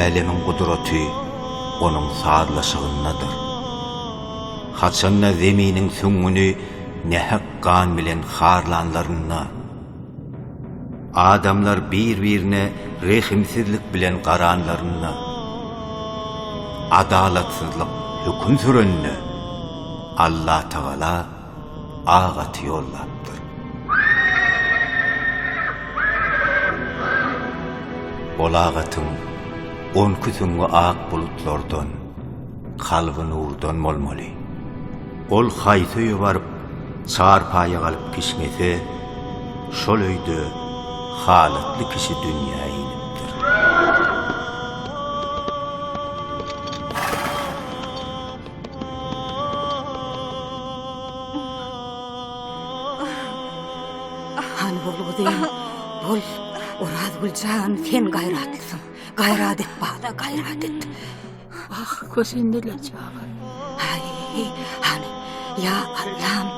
Älemin kudreti onun sağlaşygyndadyr. Haçanna zeminin süňüni nähak gan bilen harlanlaryna, adamlar bir-birine rehimsizlik bilen qaranlaryna, adalatsızlyk hüküm sürenine Allah Taala ağaty yollapdyr. Ol ağatyň on küsüňi ak bulutlardan, kalby nurdan bolmaly. Ol haýsy baryp çarpaýa galyp pişmese, şol öýde halatly kişi dünýäye inipdir. Han bolgudyň, bol Uraz Gülcan, sen gayratlısın. Gayrat et bana, gayrat et. Ah, köşendeler çağı. Ay, hani, ya Allah'ım,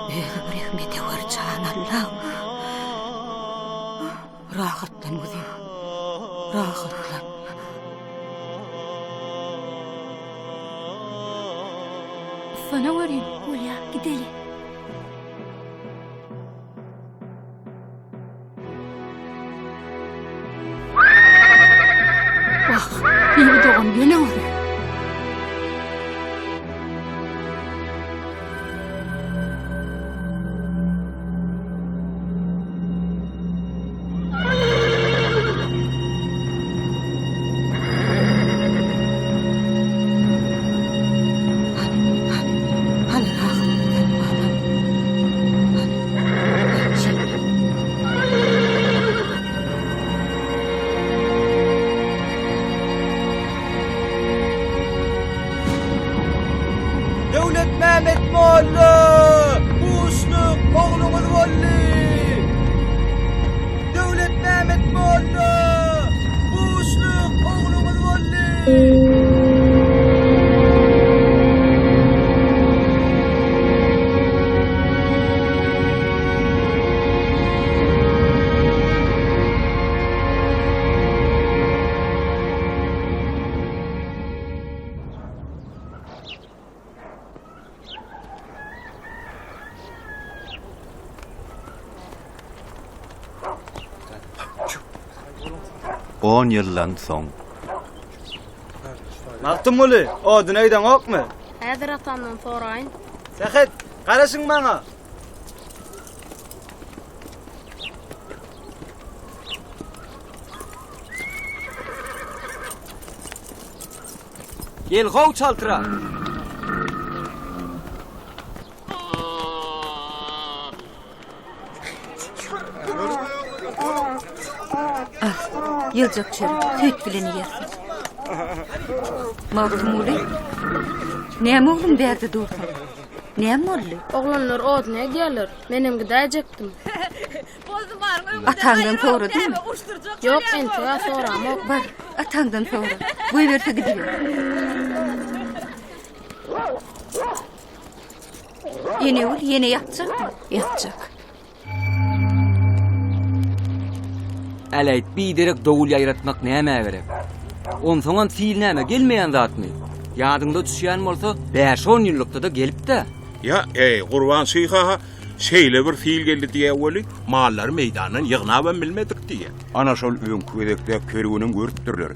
özü bir rahmeti varcan Allah'ım. Rahatlan uzun, rahatlan. Sana varayım, Hulya, gidelim. Bak, bir doğum gene oraya. Hani rahatlan bana. Hani, şey. Devlet Mehmet Molla! Kuşluk oğlumuz Volli! Devlet Mehmet Molla! Kuşluk oğlumuz Volli! On ýyldan soň Naktım Molla, o düneyden ok mu? Häzir atamdan soraýyn. Sehet, karasın bana. Gel gov çaltıra. Yılcak çörük, süt bileni yersin. Mağdum oğlu, näme oğlum berdi dursun? Näme oldu? Oglanlar oduna gelir. Menem gidäjekdim. Atandan sonra değil mi? Yok, ente ya soramok. Bar, atandan sonra. Bu verse gidiyor. Yine ol, yine yatacak mı? Yatacak. Eleyt bir derek dowul ýaýratmak näme gerek? On soňan fiil näme gelmeýän zatmy? Ýadyňda düşýän bolsa 5-10 ýyllykda da gelipdi. Ya Gurban Syha şeýle bir fiil geldi diýe weli mallar meýdandan ýygnaban bilmedik diýe. Ana şol öňkü edekde kerweniň görüpdirler.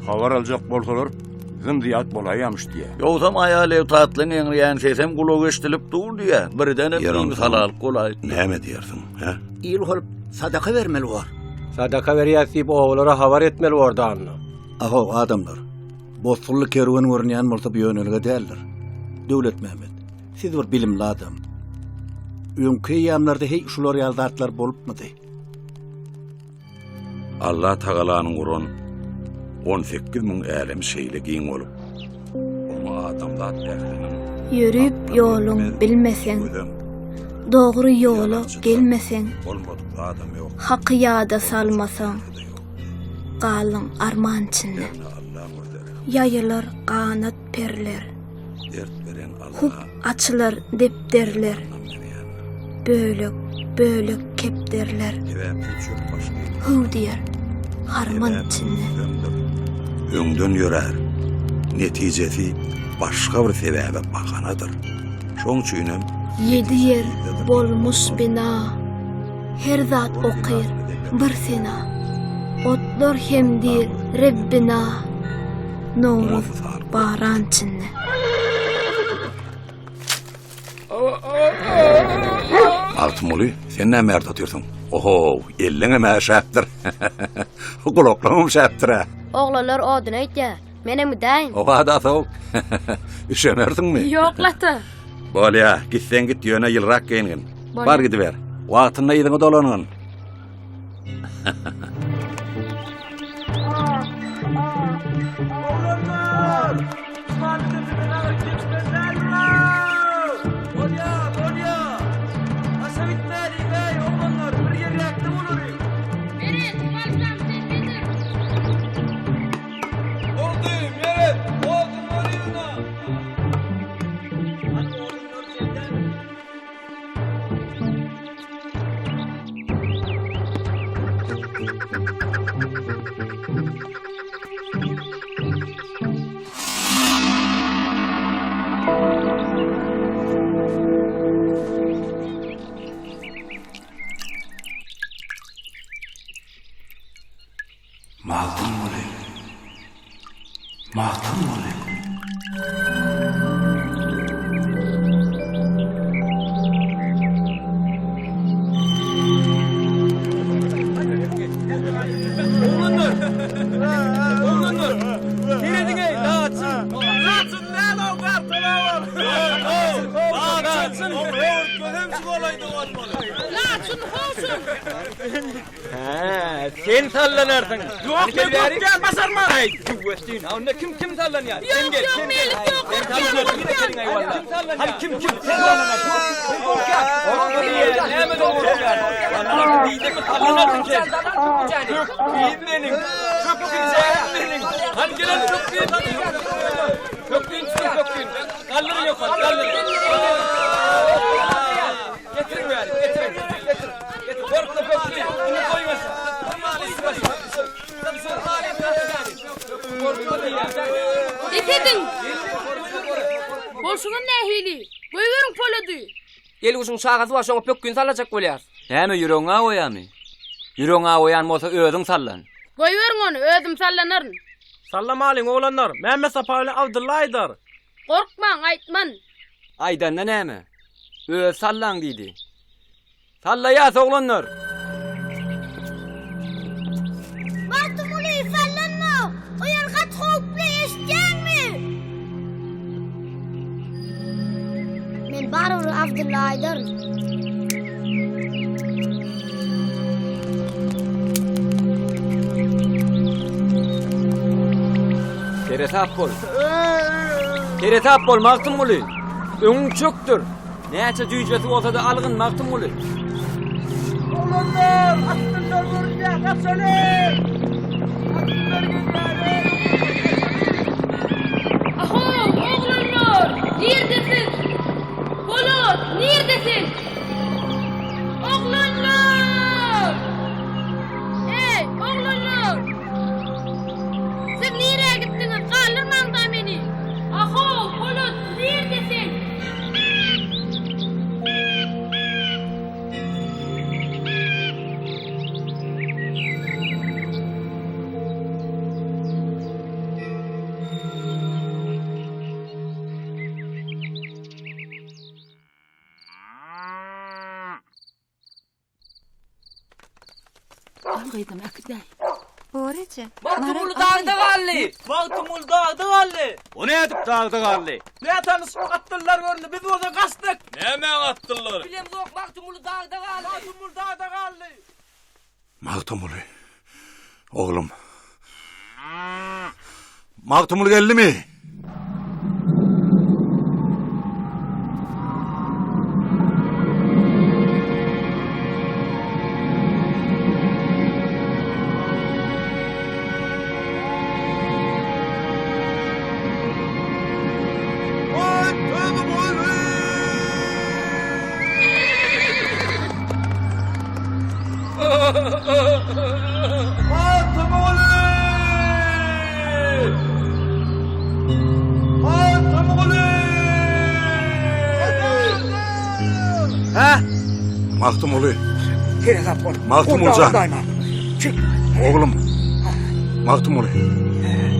Habar aljak bolsalar zımdiyat bolaýamyş diýe. Ýogsa aýaly tatlyň eňriýän sesem gulak eşdilip dur diýe. Birden bir halal golay. Näme diýersiň, ha? İl holup sadaka vermeli var. Sadaka berýäsip oğullara habar etmeli ordanna. Aho adamlar. Bozsully kerwen görnýän bolsa bu ýönelge däldir. Döwlet Mehmet, siz bir bilimli adam. Öňkü ýamlarda hey şular ýazatlar bolupmydy? Allah Tagalanyň guran 18 000 älim şeýlegiň bolup. Oma adamlar tählinin Yürüp yolun bilmesen, doğru yolu gelmesen, bolmadyk adam ýok. haqqy ýada salmasan, galyň arman içinde. Yayılar kanat perler, Dert beren hup Allah. açılır dep derler, bölük bölük kep derler, Ewem çöp başly. hu diyer harman içinde. öňden ýörer. Netijesi başga bir sebäbe bakanadyr. Şoň üçinem 7 yer bolmuş bina. Her zat okyr bir sena. Otlar hemdir Rebbina. Novruz baran çinne. Altmuli, sen näme ýerde oturýarsyň? Oho, elliňe mäşäpdir. Gulaklarym şäpdir. Oglanlar odyny aýtýar. Menem daýyn. O da soň. Üşemerdiňmi? Yo'qlata. Bolýa, gitsen git ýöne ýylrak geýingin. Bolýa. Bar gidiber. Wagtyna ýylyňy dolanyn. Mahtum moly. Sen sallanardın. Yok ben basarma. Ay, güwestin. Onda kim sallanýar? Sen gel. Sen sallanýar. Gidelim ay valla. Hadi kim sallanýar? Korkak. Näme korkak? Vallahi diýdim sallanardın sen. Benim. Köpkün benim. Hadi gelen köpkün. Köpkün. Kallır yok. Getirin bari. Getir. Korkma köpkün. Bunu koymasın. Getirdin. Bolşunun nähili? Goýberin polady. Gelgüşün şagasy var, şoňa pökkün salacak bolýar. Näme ýüreňe oýamy? Ýüreňe oýan bolsa özüň sallan. Goýberin onu, özüm sallanaryn. Sallamalyň oglanlar. Mehmet Sapaly Abdullaýdyr. Korkmaň, aýtman. Aýdanda näme? Öz sallan diýdi. Sallaýas oglanlar. Mahtumuli sallanma. O ýerge truply eşitýärmi? Men barur Abdullaýdyr. Teretap bol Mahtumuli. Öňüň çöktür. Näçe düýjesi bolsa da algyn Mahtumuli. Oglanlar, atdylar görünýär, gaçany. Aho, oglanlar, nerdesin? Polat, nerdesin? Oglanlar! Ey, oglanlar! Siz nereye gittiniz? Kaldırmam da beni. Aho, Polat, neredesin? Algıydım, akıday. Borece. Mahtumul dağda galli. Mahtumul dağda galli. O ne edip dağda galli? Ne tanışıp attılar göründü. Biz orada kaçtık. Näme atdylar? Bilem yok, Mahtumul dağda galli. Mahtumul dağda galli. Mahtumuli. Oğlum. Mahtumul geldimi? Ha? Mahtum ulu. Tez bol. Mahtum Ulcan. Oğlum. Mahtum ulu.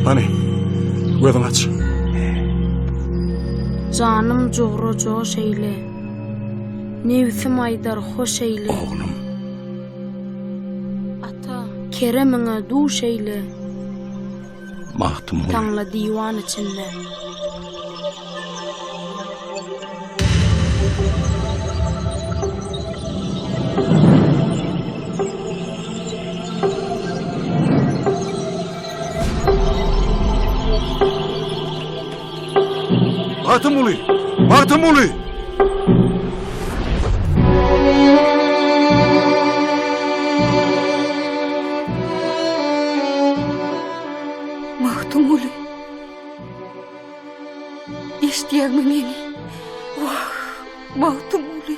Hani? Gözün aç. Canım jogro joş eyle. Nefsim aydar hoş eyle. Oğlum. Ata, keremiňe duş eyle. Mahtum ulu. Taňla diwan içinde. Mahtum ulu. Mahtum ulu. Mahtum ulu. İştiýärmi meni? Wah, Mahtum ulu.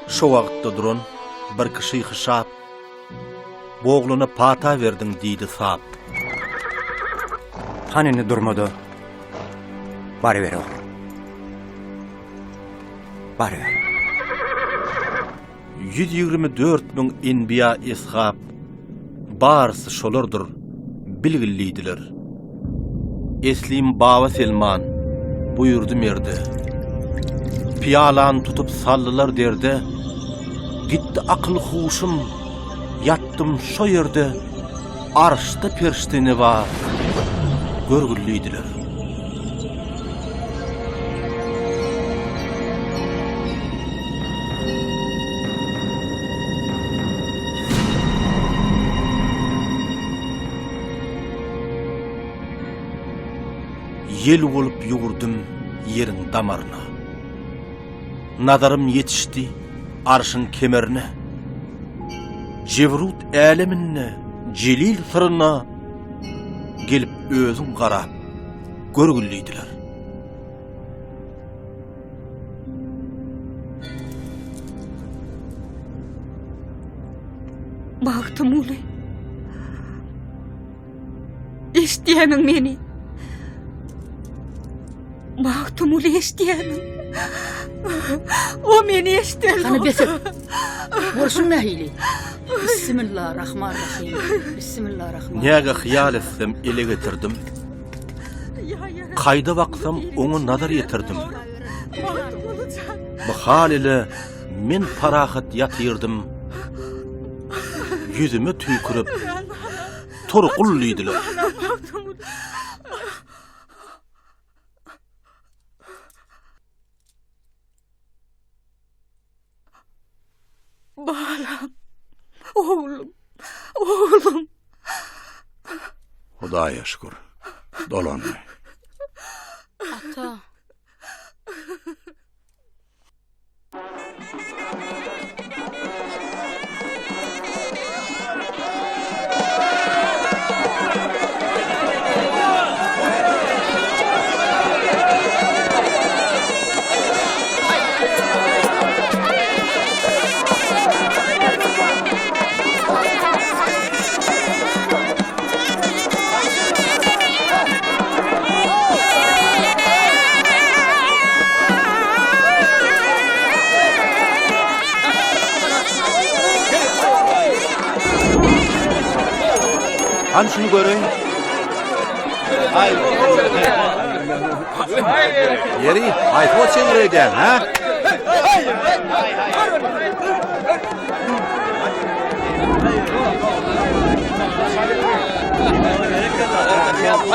Şu wagtda duran bir kişi hyşap. Boğluna pata verdin diýdi sap. Hanini durmadı. Bari ver oğlum. Bari ver. 124.000 enbiya ishab barsy şolardyr bilgillidiler. Eslim Baba Selman buyurdu merde. Piyalan tutup sallılar derde. Gitti akıl huşum, yattım şo yerde. Arşta perşteni var, görgülliydiler. Yel bolup yugurdum yerin damarına. Nazarım yetişti arşın kemerine. Jevrut aleminne, celil sırrına gelip özün qarap görgülliydiler. Mahtum ulu. İştiýämiň meni? Mahtum ulu iştiýämiň? O meni iştýär. Hani besip. Bolşun nahili. Bismillahirrahmanirrahim. Bismillahirrahmanirrahim. Näge hyýal etsem ele getirdim. Kayda baksam onu nazar yetirdim. Bu hal ile men parahat yatyrdım. Yüzüme tüykürüp torqulliydiler. Balam, oğlum, oğlum. Hudaýa şükür. Dolanmy. Ata. Han şunu görün. Yeri, ayfot sengreyden, ha?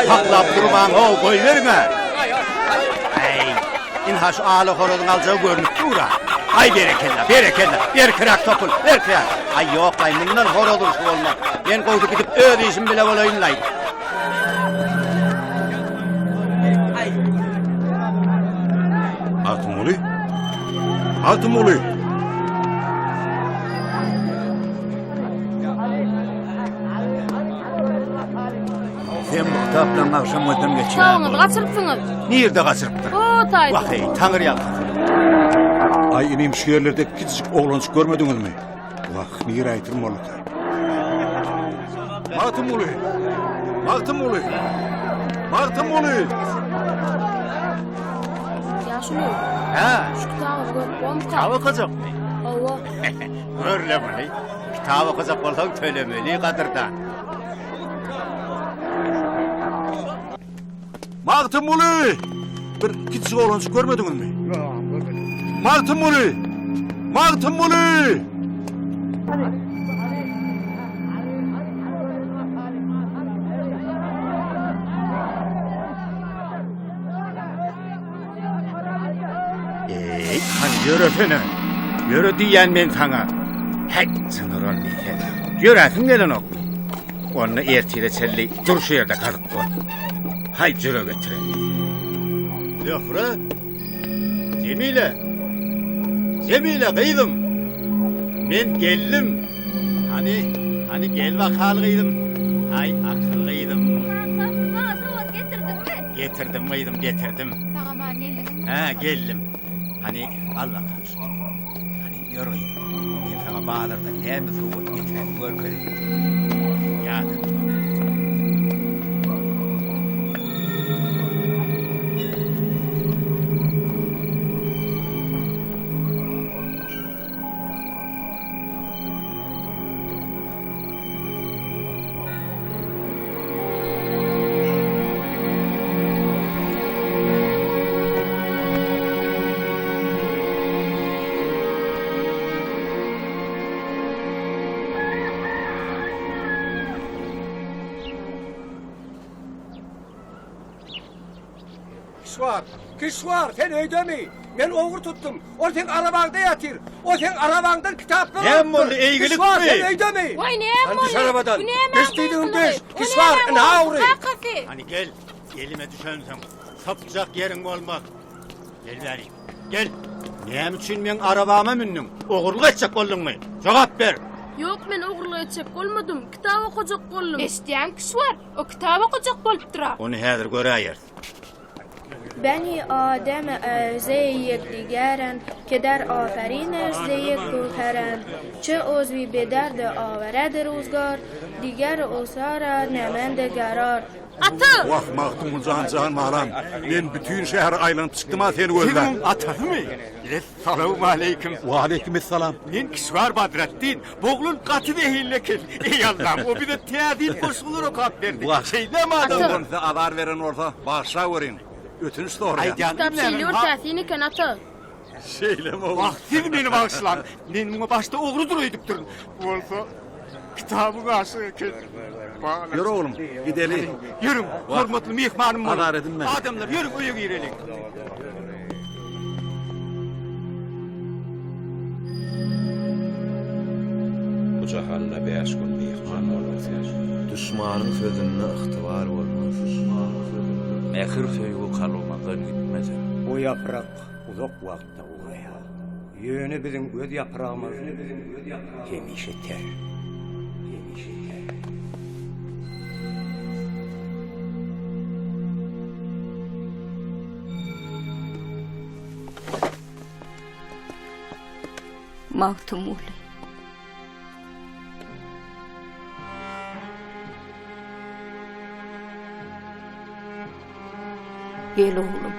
Haklap durman, o koy verme. Ay, inha şu ağlı horozun alacağı görünüp dura. Ay berekella, bir kırak topul, bir kırak. Ay yok, ay bundan horozun şu olmaz. Ben koydu gidip öyle işim bile olayım lay. Mahtum ulu. Mahtum ulu. Sen bu kitapla akşam ödem geçiyor. Sağolun, gaçırıpsınız. Nerede kaçırıptın? O taydı. Vay, tanrı yalan. Ay inim şu yerlerde küçücük oğlancık görmediniz mi? Vah, nir aytırım oğlum. Mahtum ulu. Mahtum ulu. Mahtum ulu. Ya şunu. Ha, Şu kitabı görüp olmuş kitap okuyacak mı? Ava. Görle bunu. Kitap okuyacak olsan tölemeli kadırdan. Mağtın Muli! Bir küçük oğlansı görmediniz mi? Yok, görmedim. Mağtın Muli! Mağtın Muli! Hani yürüsene. Yürü diyen ben sana. Hey, sınır olmayı. Yürüsün gelin ok. Onu ertiyle çelli dur şu yerde kazık koy. Hay yürü götürün. Lafra. Cemile. Cemile kıydım. Ben geldim. Hani gel bakalım kıydım. Hay akıllıydım. Getirdim mıydım getirdim. Ha geldim. Hani Allah korusun. Hani yürü. Ben sana bağlardan ne mi soğuk getiren görmedim. Yardım. Kışvar, sen öyle mi? Ben oğur tuttum. O sen arabanda yatır. O sen arabandan kitaplar Ne mol ilgilik Kışvar, mi? sen öyle mi? Vay ne Sen mol? düş arabadan. Bu ne Geçtiydin düş. Kışvar, ne avri? Hani gel. Elime düşensem. Sapacak yerin olmak. Gel vereyim. Gel. Ne için ben arabama mindim? Oğurluk edecek oldun mu? Cevap ver. Yok men oğurluğa edecek olmadım. Kitap okuyacak oldum. Eşdiyen kişi var. O kitap okuyacak bolup dura. Onu hazır göreyir. Beni Adem erzeyek digeren, keder aferin erzeyek kuheren. Çe ozvi bederde avere rozgar, diger osara nemende garar. Atı! Vah Mağtın can maram. Ben bütün şehir aylanıp çıktım ha seni gözden. Kimin atası mı? Selamun aleyküm. Ve aleykümselam. Ben Kişvar Badrettin. Boğulun katı ve hillekil. Ey Allah'ım o bir de teadil koşulur o kap verdi. Şeyde mi adam? Size adar verin orada. Bağışla verin. Ötünüz de oraya. Kitap şeyli ortasını kan atı. Şeyle mi oğlum? Vaktin beni bağışlan. Ben başta oğru duruyorduk durun. Olsa kitabı karşı ki. Yürü oğlum gidelim. Yürüm. Hormatlı mihmanım var. Adar edin beni. Adamlar yürüm uyuyor girelim. Bu cahalla beş gün mihman olursa. Düşmanın sözünde ıhtıvar olmaz. Mehir söylüğü kalmadan gitmez. O yaprak uzak vakta oraya. Yönü bizim göz yaprağımız yemiş eter. Mağtım Muli. Gel oğlum.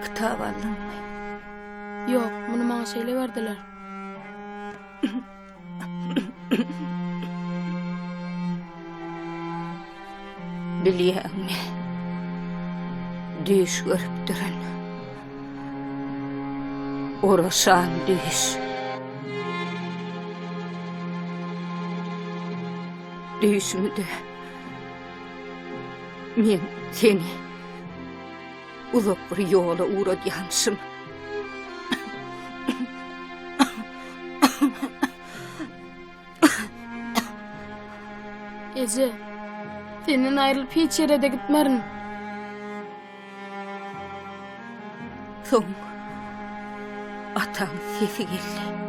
Kitap aldın mı? Yok, bunu bana söyle verdiler. Biliyorum ne? Düş görüp durun. Orasan düş. Düş mü de? Men seni uzak bir yola uğradıyansın. Ece, senin ayrılıp hiç yere de gitmerin. Son atan sesi geldi.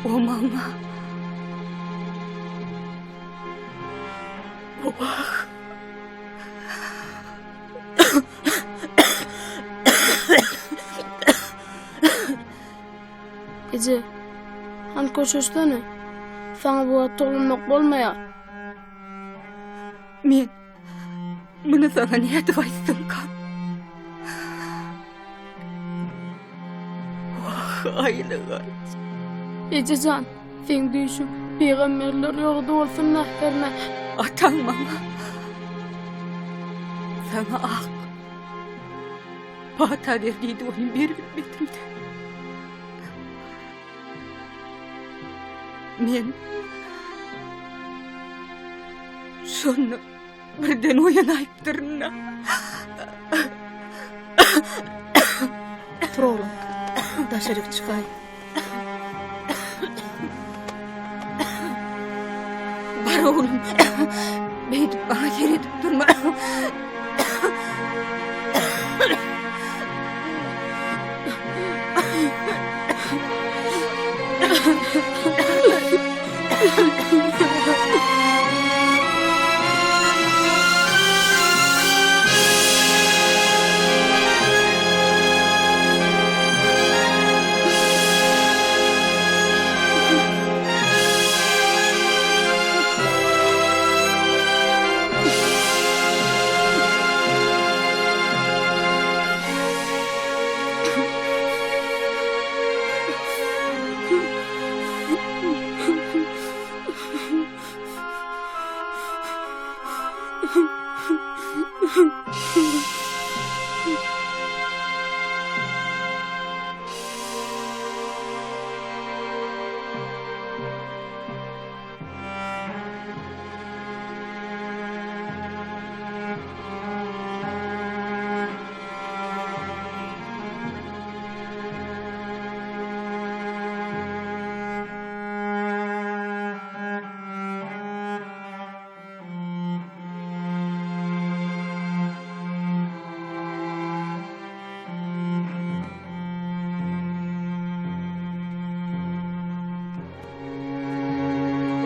O bana o bak. Ece, han koşuştunu. Sana bu at olmak bolmaya. Men bunu sana ne edip aýtsam kan? Aylığa. Ejecan, sen düşün. Peygamberler ýogda bolsun nähderine. Atan mama. Sana ak. Pata verdiydi onun bir bilmetimde. Men şonu birden oýanaýypdyrna. Tur oğlum. Daşarık çıkay. Bar oğlum. Beýdip bana geredip durma.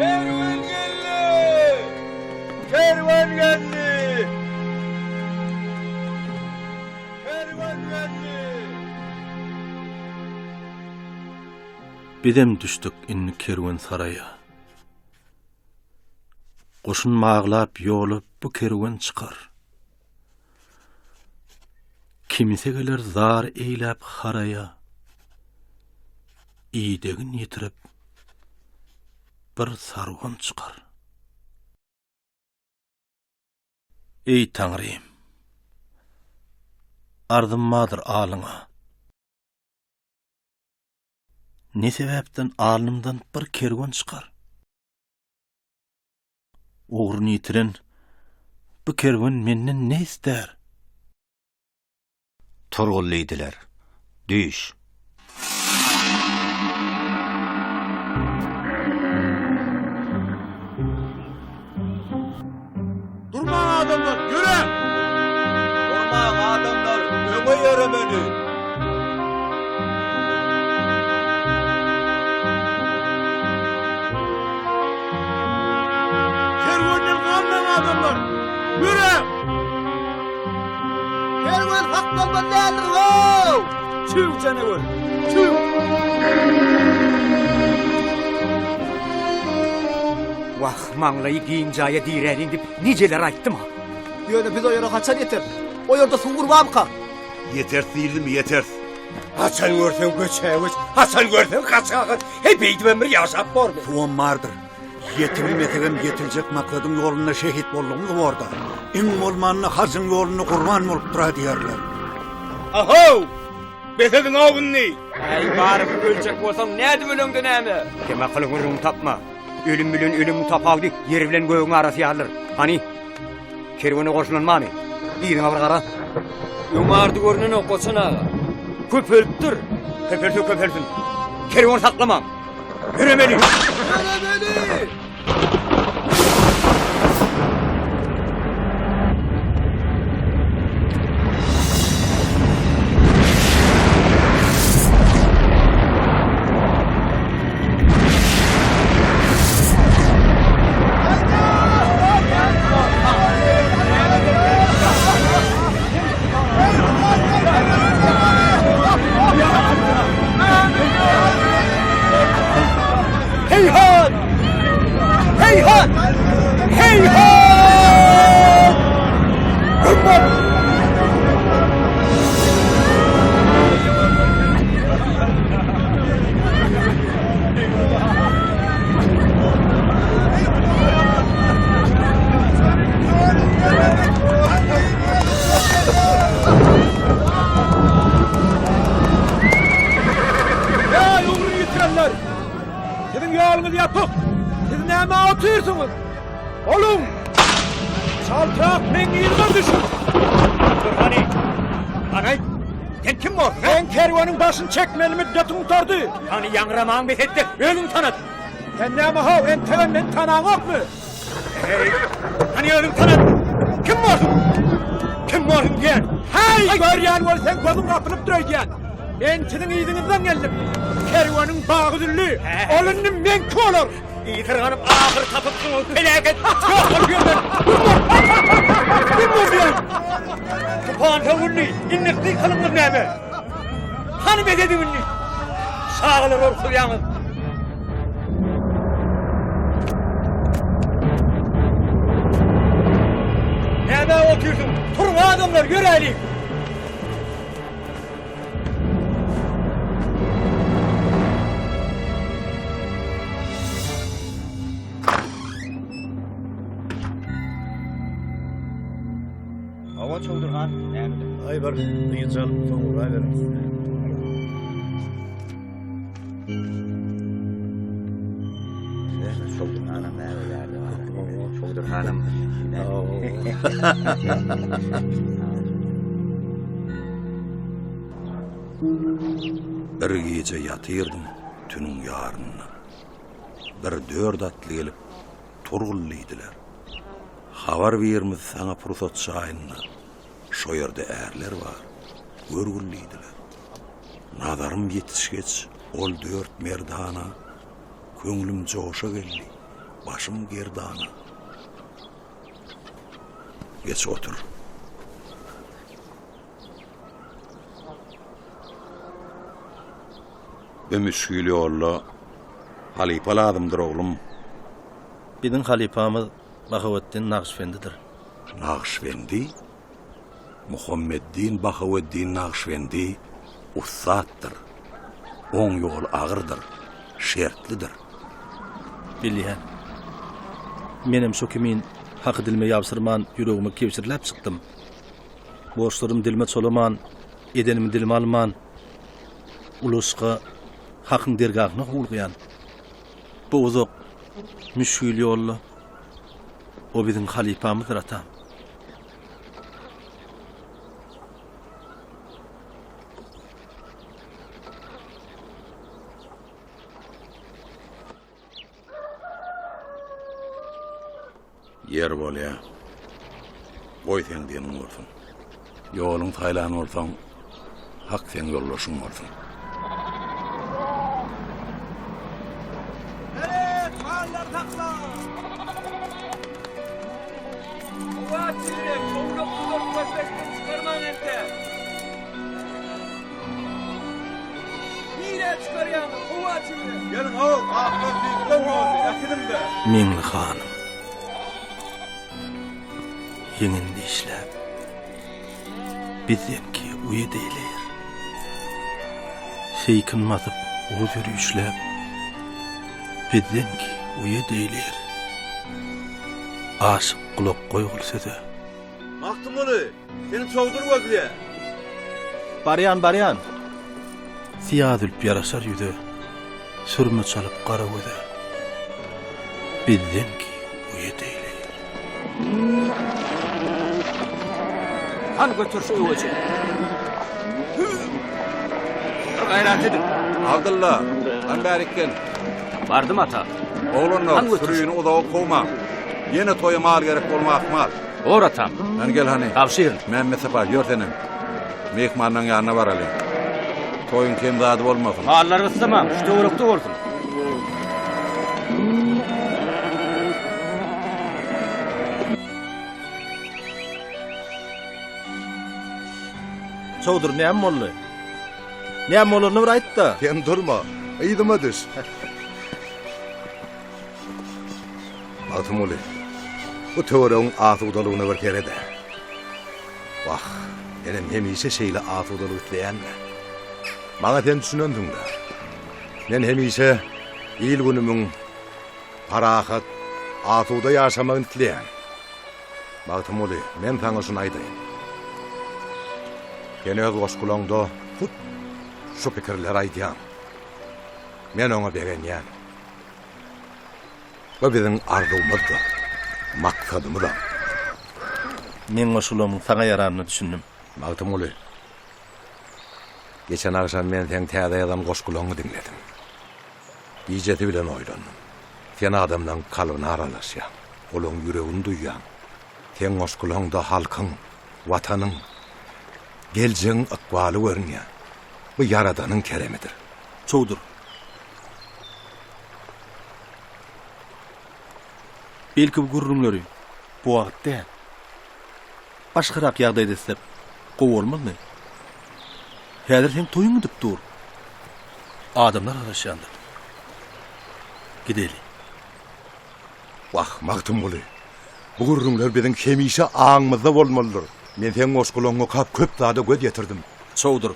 Kervan geldi! Kervan geldi! Kervan geldi! Bidem düştük inni kerwan saraya. Goşun mağlap ýolup bu kerwan çykar. Kimse geler zar eýläp haraya. İýdegin ýetirip bir sarwan çykar. Ey Taňrym, ardymmadyr alyňa. Ne sebäpden alnymdan bir kerwan çykar? Ogruny ýitiren bu kerwan menden ne ister? Turgullydylar. Düş. Durma adamlar, yürü! Durmaň adamlar, öňe ýöremeli. Kervanın kanlan adamlar, yürü! Kervan haklanma nädir ho? Çüv canavar. Çüv. Vah, maňlaýy giňjaýa diýrärin dip nijeler aýtdym ha. Ýöne biz o ýere haçan ýeter. O ýerde suw gurbamka. Yeter değildim, yeter. Haçan görsen göçäwis, haçan görsen kaçagyn. Hep beýdip bir ýaşap bordy. Suwam bardyr. Yetimilmetigen yetiljek maksadyň ýolunda şehit boldum orada. Iň bolmanyny haçyň ýoluna gurban bolup dura diýerler. Aho! Betediň awgyny. Ay baryp öljek bolsam näde bölüňden näme? Kime kılıňyň tapma. Ölüm bilen ölüm tapawdy, yer bilen göýüň arasy ýalyr. Hani kerwene goşulanmamy. Ýerine bir gara. Öňardy görünen okçun ağa. Köpelipdir. Köpelsin. Kerwen saklamaň. Yüremeli. Heyhat! Heyhat! Heyhat! Kurban! Ya yolunu yitirenler! Sizin yolunuz yapıp, siz neyme otuyorsunuz? Oğlum! Çaltrak men yılma düşün! Dur hani! Anay! Sen kim var? Ben kervanın başını çekmeli müddetin tutardı. Hani yanıramağın betetti, ölüm tanıt. Sen neyme hav, en teven ben tanağın yok mu? Hey! Hani ölüm tanıt! Kim varsın? Kim varsın diyen? Hey! Gör yani var sen gözün kapılıp duruyor diyen. Ben sizin izinizden geldim. Kervanın bağı züllü. Olunun ben ki olur. İyidir hanım ahır tapıpsınız felaket. Yok oluyor ben. Kim var diyen? Kupan tavullu. İnnikli kalınır neyme. Hani bededi ünlü. Sağılır orsul yalnız. Neyme otuyorsun? Turun adamlar görelim. Hava Çoğdurhan, emdi. Ay var, yıcal, soğur, ay veririz. Çoğdurhan'ım nerede verdi var? Çoğdurhan'ım. Bir gece yatırdım tünün yarınına. Bir 4 atlı gelip turgulluydiler. Habar verimiz sana pursat şahinna. Şo yerde erler var, görgüllüydüler. Nadarım yetişgeç, ol 4 merdana, köngülüm coşa geldi, başım gerdana. Geç otur. Ömüşgülü oğlu, halipalaadımdır oğlum. Bizim halipamız Bahavettin Nakşibendidir. Nakşibendi? Muhammeddin Bahaveddin Nakşibendi ustattır. On yol ağırdır, şertlidir. Bilýän. Menem şu kimin hak dilime ýabsyrman yüregimi kebsirläp çykdym. Borçlarym dilime çolaman, edenimi dilime alman. Ulusga hakyň dergahyna gulgyan. Bu uzak müşkül ýolly. O bizim halipamyzdyr atam. Yer bolýa. Goý sen diýenim bolsun. Ýoluň taýlany bolsaň, hak sen ýollaşyň bolsun. Evet, bağırlar taksa. Kova çivrek, kovluk kudor köpekten çıkarman evde. Nire çıkaryan, kova çivrek. Gelin oğul, ahmet büyük olmadı, yakınım da. Minli hanım. Yeňinde işläp. Bizdenki uýa diýiler. Seykin matyp, oz ýürüşläp. Bizdenki uýa diýiler. Aşyk kulak goýgulsa-da. Maktumulu, seni çoğdur gözlüye. Baryan. Siyadülp yaraşar ýüze. Sürme çalyp gara göze. Bizdenki uýa diýiler. Han götür şu uvacı. Gayret edin. Abdullah, han bärikken. Vardım ata. Oğlunla sürüyünü uzağa kovma. Yine toya mal gerek bolmakmaz. Or atam. Lan gel hani. Tavşirin. Men mesapa ýörtenim. Mehmannyň ýanyna baraly. Toyun kim zady bolmasyn. Mallar ıslamam. Şu doğrulukta olsun. Çoğdur näme boldy? Näme bolanyny bir aýtda. Sen durma, ýydyma düş. Atımuli, bu töwerün atudalygyna bir kerede. Bak, benim hemişe şeýle atudalyk itleýänme. Maňa sen düşünendiň da. Men hemişe il günümüň parahat, atuda ýaşamagyny itleýän. Atımuli, men taňa şunu aýdaýyn. Gene öz goşgulaňda hut şu pikirler aýdýan. Men oňa berenýän. Bu biziň arzumyzdyr, maksadymyz. Men goşulamyň saňa ýaranyny düşündüm. Atımuli, geçen akşam men sen täze adam goşgulaňy dinledim. İjeti bilen oýlandym. Sen adamdan kalbyny aralaşýan, olaň ýüregini duýýan. Sen goşgulaňda halkyň, watanyň, geljeň akwaly görnýär. Bu yaradanyň keremidir. Çoğdur. Belki bu gurrunlary bu wagtda başgarak ýagdaýda isläp gowulmaly. Häzir sen toýuň edip dur. Adamlar araşýandyr. Gideli. Wah, Magtymly. Bu gurrunlar biziň hemişe aňymyzda bolmalydyr. Men sen goşgulaňa kap köp zada göz ýetirdim. Çoğdur.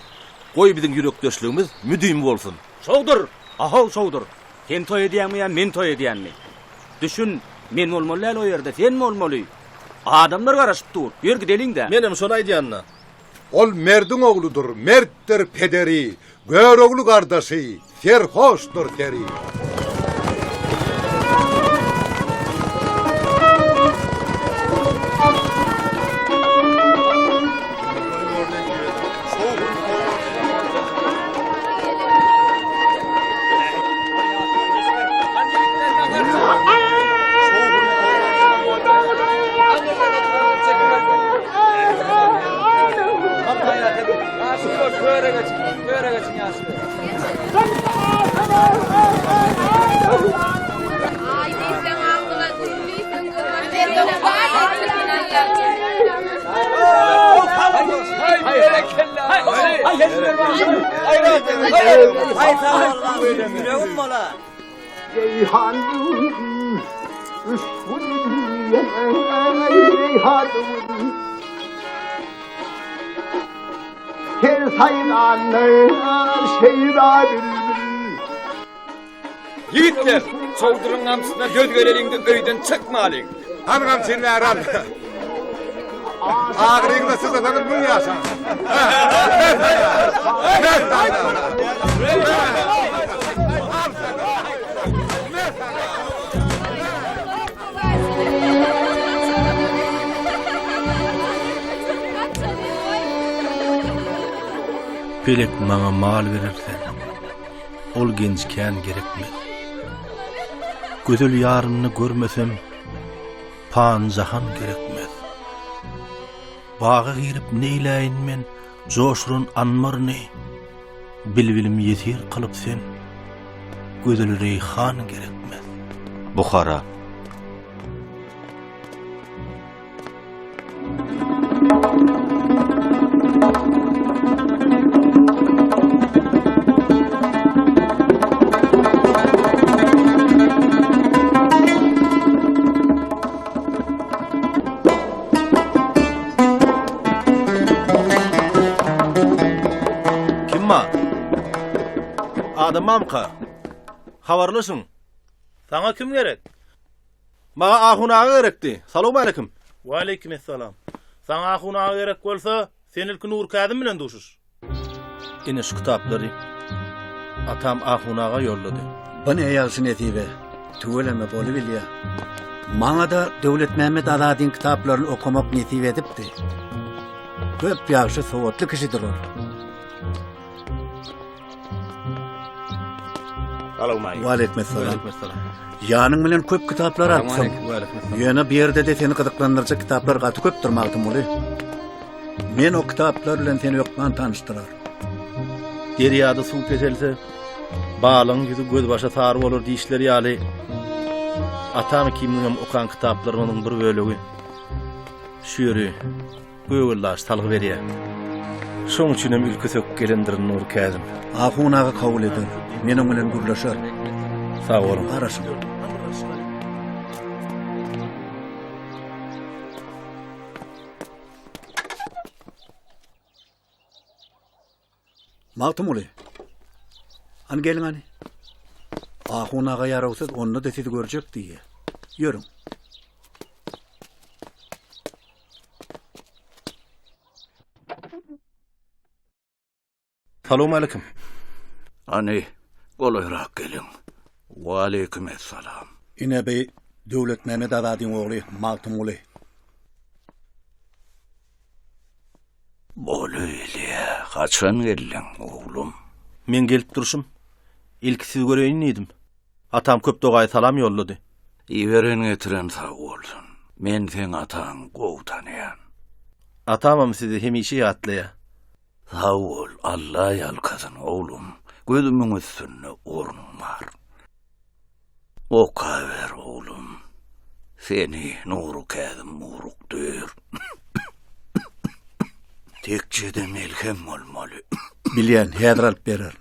Goý biziň ýürekdeşligimiz müdüm bolsun. Şowdur, ahol şowdur. Sen toy edýänmi ýa men toy edýänmi? Düşün, men bolmaly o ýerde, sen bolmaly. Adamlar garaşyp dur. Bir gideliň de. Menem şonu aýdýanna. Ol merdiň ogludur, mertdir pederi, gör oglu gardaşy, serhoşdur teri. Yiğitler, Çowdur'un amsına göz göreliňde öýden çykmalyň. Hanam seni aram. Ağrıyla siz adamın bunu yaşan. Pelek maňa mal berersen, ol gençken gerekmez. Gözel ýaryny görmesem, panjahan gerekmez. Bağa girip neyläýin men, joşurun anmarny. Bilbilim ýetir kalıp sen, gözel reyhan gerekmez. Bukhara. Adamamka, habarlısın. Sana kim gerek? Mağa ahunağa gerekdi. Salamu aleyküm. Wa aleykümselam. Sana ahunağa gerek bolsa, sen ilki Nur Kadim bilen duşuş. Ine şu kitapları atam ahunağa yolladı. Bana ýaşyn etibe, tüweleme bolu bilýär. Maňa da Döwlet Mehmet Aladyň kitaplaryny okumak netibe edipdi. Köp ýaşy sowatly kişidir o. Wa aleykümselam. Ýanyň bilen köp kitaplar atsaň. Ýöne bir ýerde de seni gyzyklandyrjak kitaplar gaty köp durmakdy boly. Men o kitaplar bilen seni ýokman tanışdyrar. Derýada suw peselse, balyň ýüzi göz başa sar bolar diýişler ýaly. Atam kimniň okan kitaplarynyň bir bölegi. Şüýeri, göwüllaş salgy berýär. Şoň üçinem ülke sök gelendir Nur Kadim. Ahunaga kabul eder. Menem bilen gürleşer. Sağ olun. Araşyn. Mağtım uli. An gelin hani. Ahun ağa yaravsız onu da sizi görecek diye. Yürün. Salamu aleyküm. Hani kolayrak gelin. Ve aleykümselam. Ine bey Dövlet Mehmet Ağa'nın oğlu Mağtım uli. Böyle kaçan geldin oğlum? Men gelip duruşum. İlk siz göreyin idim. Atam köp doğay salam yolladı. İveren getiren sağ olsun. Men sen atan kovtanayan. Atamam sizi hemişe yatlaya. Sağ ol, Allah yalkasın oğlum. Gözümün üstünde ornum var. Oka ver oğlum. Seni nuru kâdım muruk duyur. Tekçede melhem olmalı. Bilyen hedr alıp verir.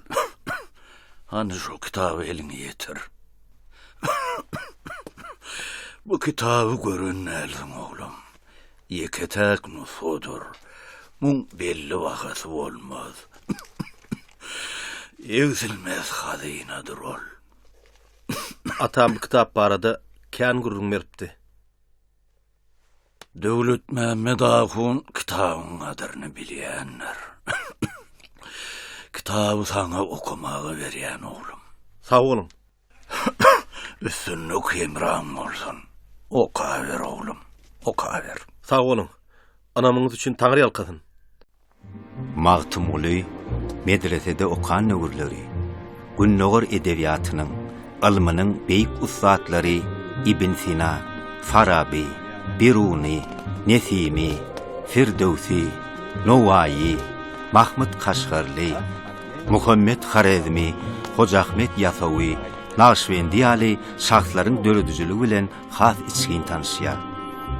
Hani şu kitabı eline getir. Bu kitabı görün elsin oğlum. Yeketek nusudur. Mun belli vakası olmaz. Evsilmez hazinadır ol. Atam kitap barada kän gurrun beripdi. Dövlet Mehmet Ağa'nın kitabın adını bilyenler. Kitabı sana okumağı veriyen oğlum. Sağ olun. Üstünlük emrahım olsun. Oka ver oğlum. Oka ver. Sağ olun. Anamınız için Tanrı yalkasın. Mağtım uli, medresede okan nögürleri, Günnögür edebiyatının, ilminin beyik ustaatları İbn Sina, Farabi, Biruni, Nesimi, Firdevsi, Novayi, Mahmud Kaşgarli, Muhammed Harezmi, Hoca Ahmet Yasavi, Nakşibendi ali şahsların dörüdücülüğü bilen has içkin tanışýar.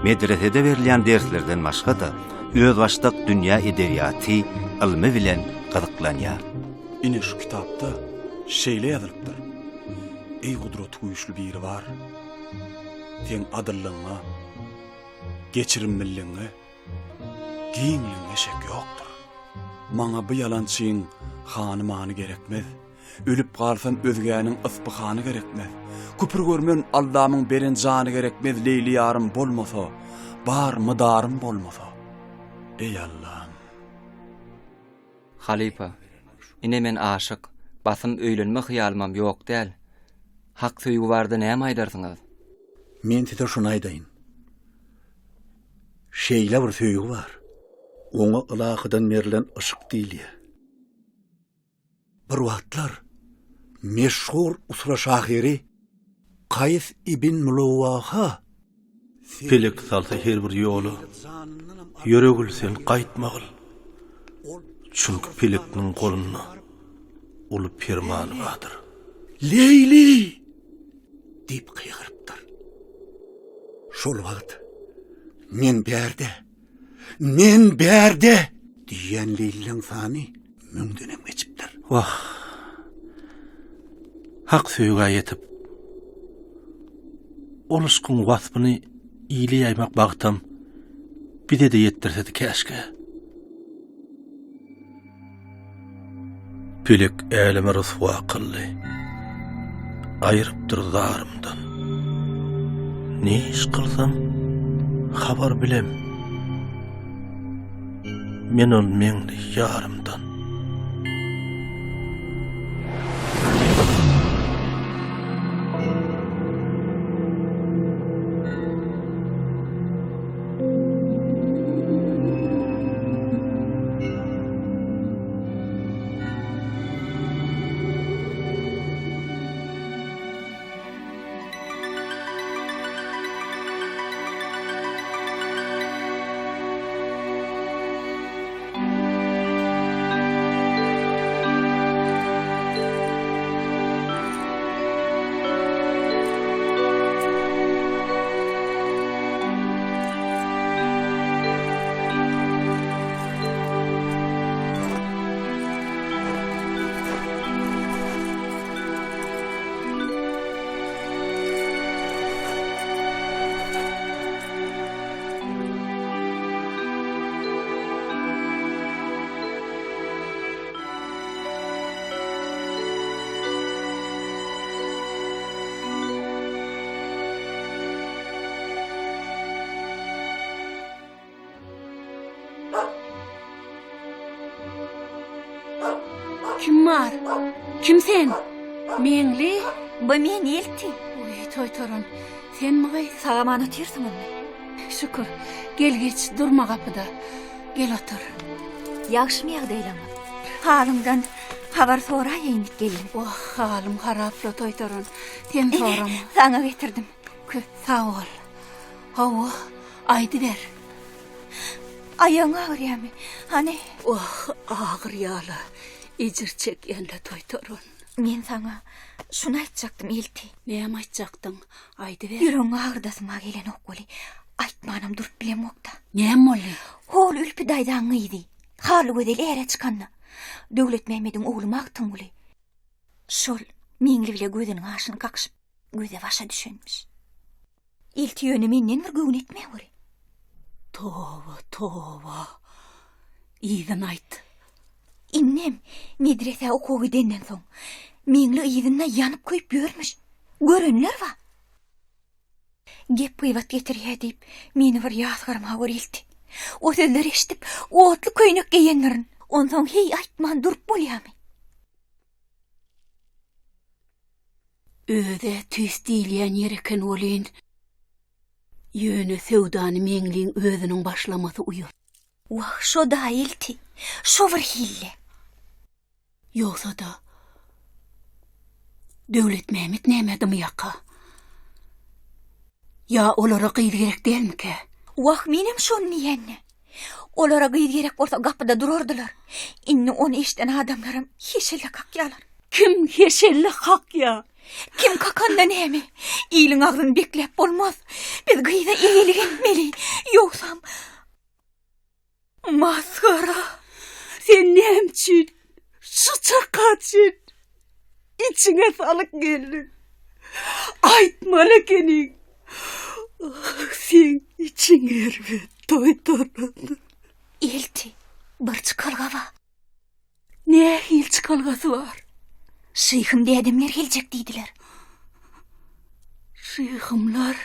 Medresede verilen derslerden başga da öz başdak dünya edebiyatı ilmi bilen gyzyklanýar. Ine şu kitapda şeýle ýazylypdyr. Ey gudrat güýçlü biri var. Sen adyllygyňa, geçirimliligiňe, giňligiňe şek ýokdur. Maňa bu ýalançyň hanymany gerekmez. Ölüp galsam özgäniň ysbyhany gerekmez. Küpür görmen Allah'ymyň beren jany gerekmez. Leyli ýarym bolmasa, bar mydarym bolmasa. Ey Allah'ım. Halipa, ine men aşyk, basym öýlenme hyýalymam ýok däl. Hak söýgü barda näme aýdarsyňyz? Men size şunu aýdaýyn. Şeýle bir söýgü bar. Oňa ilahydan berilen ışık diýilýär. Bir wagtlar meşhur usra şahyry Qays ibn Mulawwaha Felek salsa her bir ýolu ýöregül sen gaýtmagyl. Çünkü felekniň golunda uly permany bardyr. Leyli dip kıyırıptır. Şol wagt men berde diýen Leyliň sany müňdenem geçipdir. Wah. Hak söýgä ýetip oluşkun wasbyny iyili ýaymak bagtam bide de ýetdirsedi käşke. Pelek älime ryswa kıldy. Aýrypdyr zarymdan. Ne iş kılsam habar bilem. Men ol meňli ýarymdan. Kim var? Kim sen? Meňli? Bu men elti. Oy toytoron. Sen mi Sagamana türsün onu. Şükür. Gel geç durma kapıda. Gel otur. Yaxşı mı ýagdaýlaň? Halymdan habar soraýyn geldim. Oh halim haraplı toytoron. Sen sorama. Sana getirdim. Sağ ol. Hawa aydy ber. Ayaň ağrýarmy? Hani? Oh ağrýaly. İcir çek ende toytoron. Men sana şunu aýtjaktym elti. Näme aýtjakdyň? Aydy ber. Ýüregiň ağrıdasyma gelen okgoly. Aýtmanam durup bilem okda. Näme boldy? Hol ülpi daýdan ýydy. Haly gödel ere çykanna. Döwlet Mehmediň ogly Magtymguly. Şol meňli bile gözüniň aşyny kakşyp göze başa düşenmiş. Elti ýöne menden bir göwn etmeýär. Towa. İýden aýt. Innem medrese okugy denden soň meňli ýygyna ýanyp köýüp ýörmüş. Görenler wa. Gep pyvat getirýär diýip meni bir ýazgarma göreldi. O sözleri eşitip otly köýnek giýenlerin ondan hey aýtman durup bolýarmy? Öde tüs diýilýän ýereken bolýan. Ýöne sewdany meňliň özüniň başlamasy uýur. Wah, şo da elti. Şo bir hille. Ýogsa da Döwlet Mehmet näme mi ýaka? Ya olara gyýdy gerek dälmike? Wah, menem şonu diýenne. Olara gyýdy gerek bolsa gapyda durardylar. Inni onu eşiten adamlarym heşelle kakýalar. Kim heşelle kakýa? Kim kakanda näme? Ýylyň agryny beklep bolmaz. Biz gyýda iýelik etmeli. Ýoksam maskara. Sen näme şu çakaçyn içine salyp geldin? Aýtmala keniň. Sen içiň erbet toytoron. Elti, bir çykalga ba. Ne hil çykalgasy bar? Şyhym diýdimler geljek diýdiler. Şyhymlar?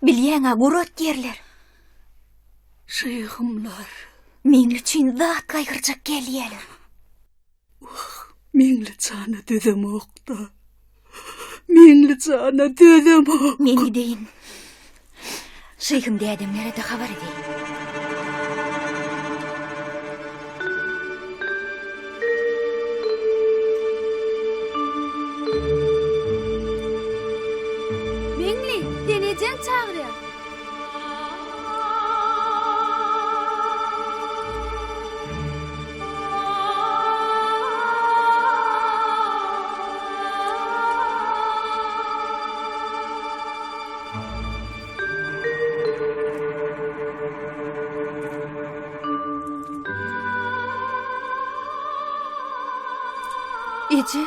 Bilýäňa gurat diýerler. Şyhymlar. Meň üçin zat gaýgyrjak gelýärler. Meňli jana dödem okda. Meňli jana dödem okda. Meni deýin. Şyhym diýdimlere de habar edeyim. Meňli, denejen çagyrýar. Ece.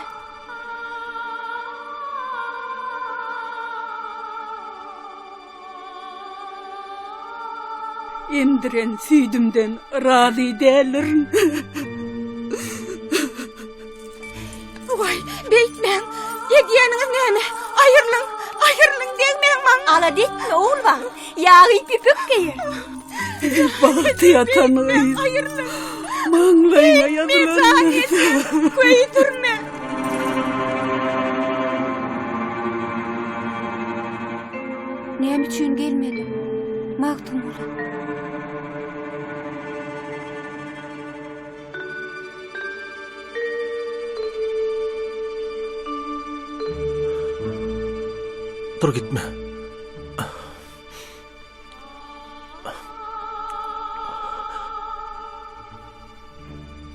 Emdiren süýdümden razy dälirin. Vay, beýtmeň. Ýediýeniňiz näme? Aýyrlyň degmeň maň. Ala detme oğulbaň. Ýagy pipik geýer. Bagty ýatanyň. Aýyrlyň. Maňlaýyna ýazylan. Köýdürme. Näme üçin gelmedim? Magtymguly. Dur gitme.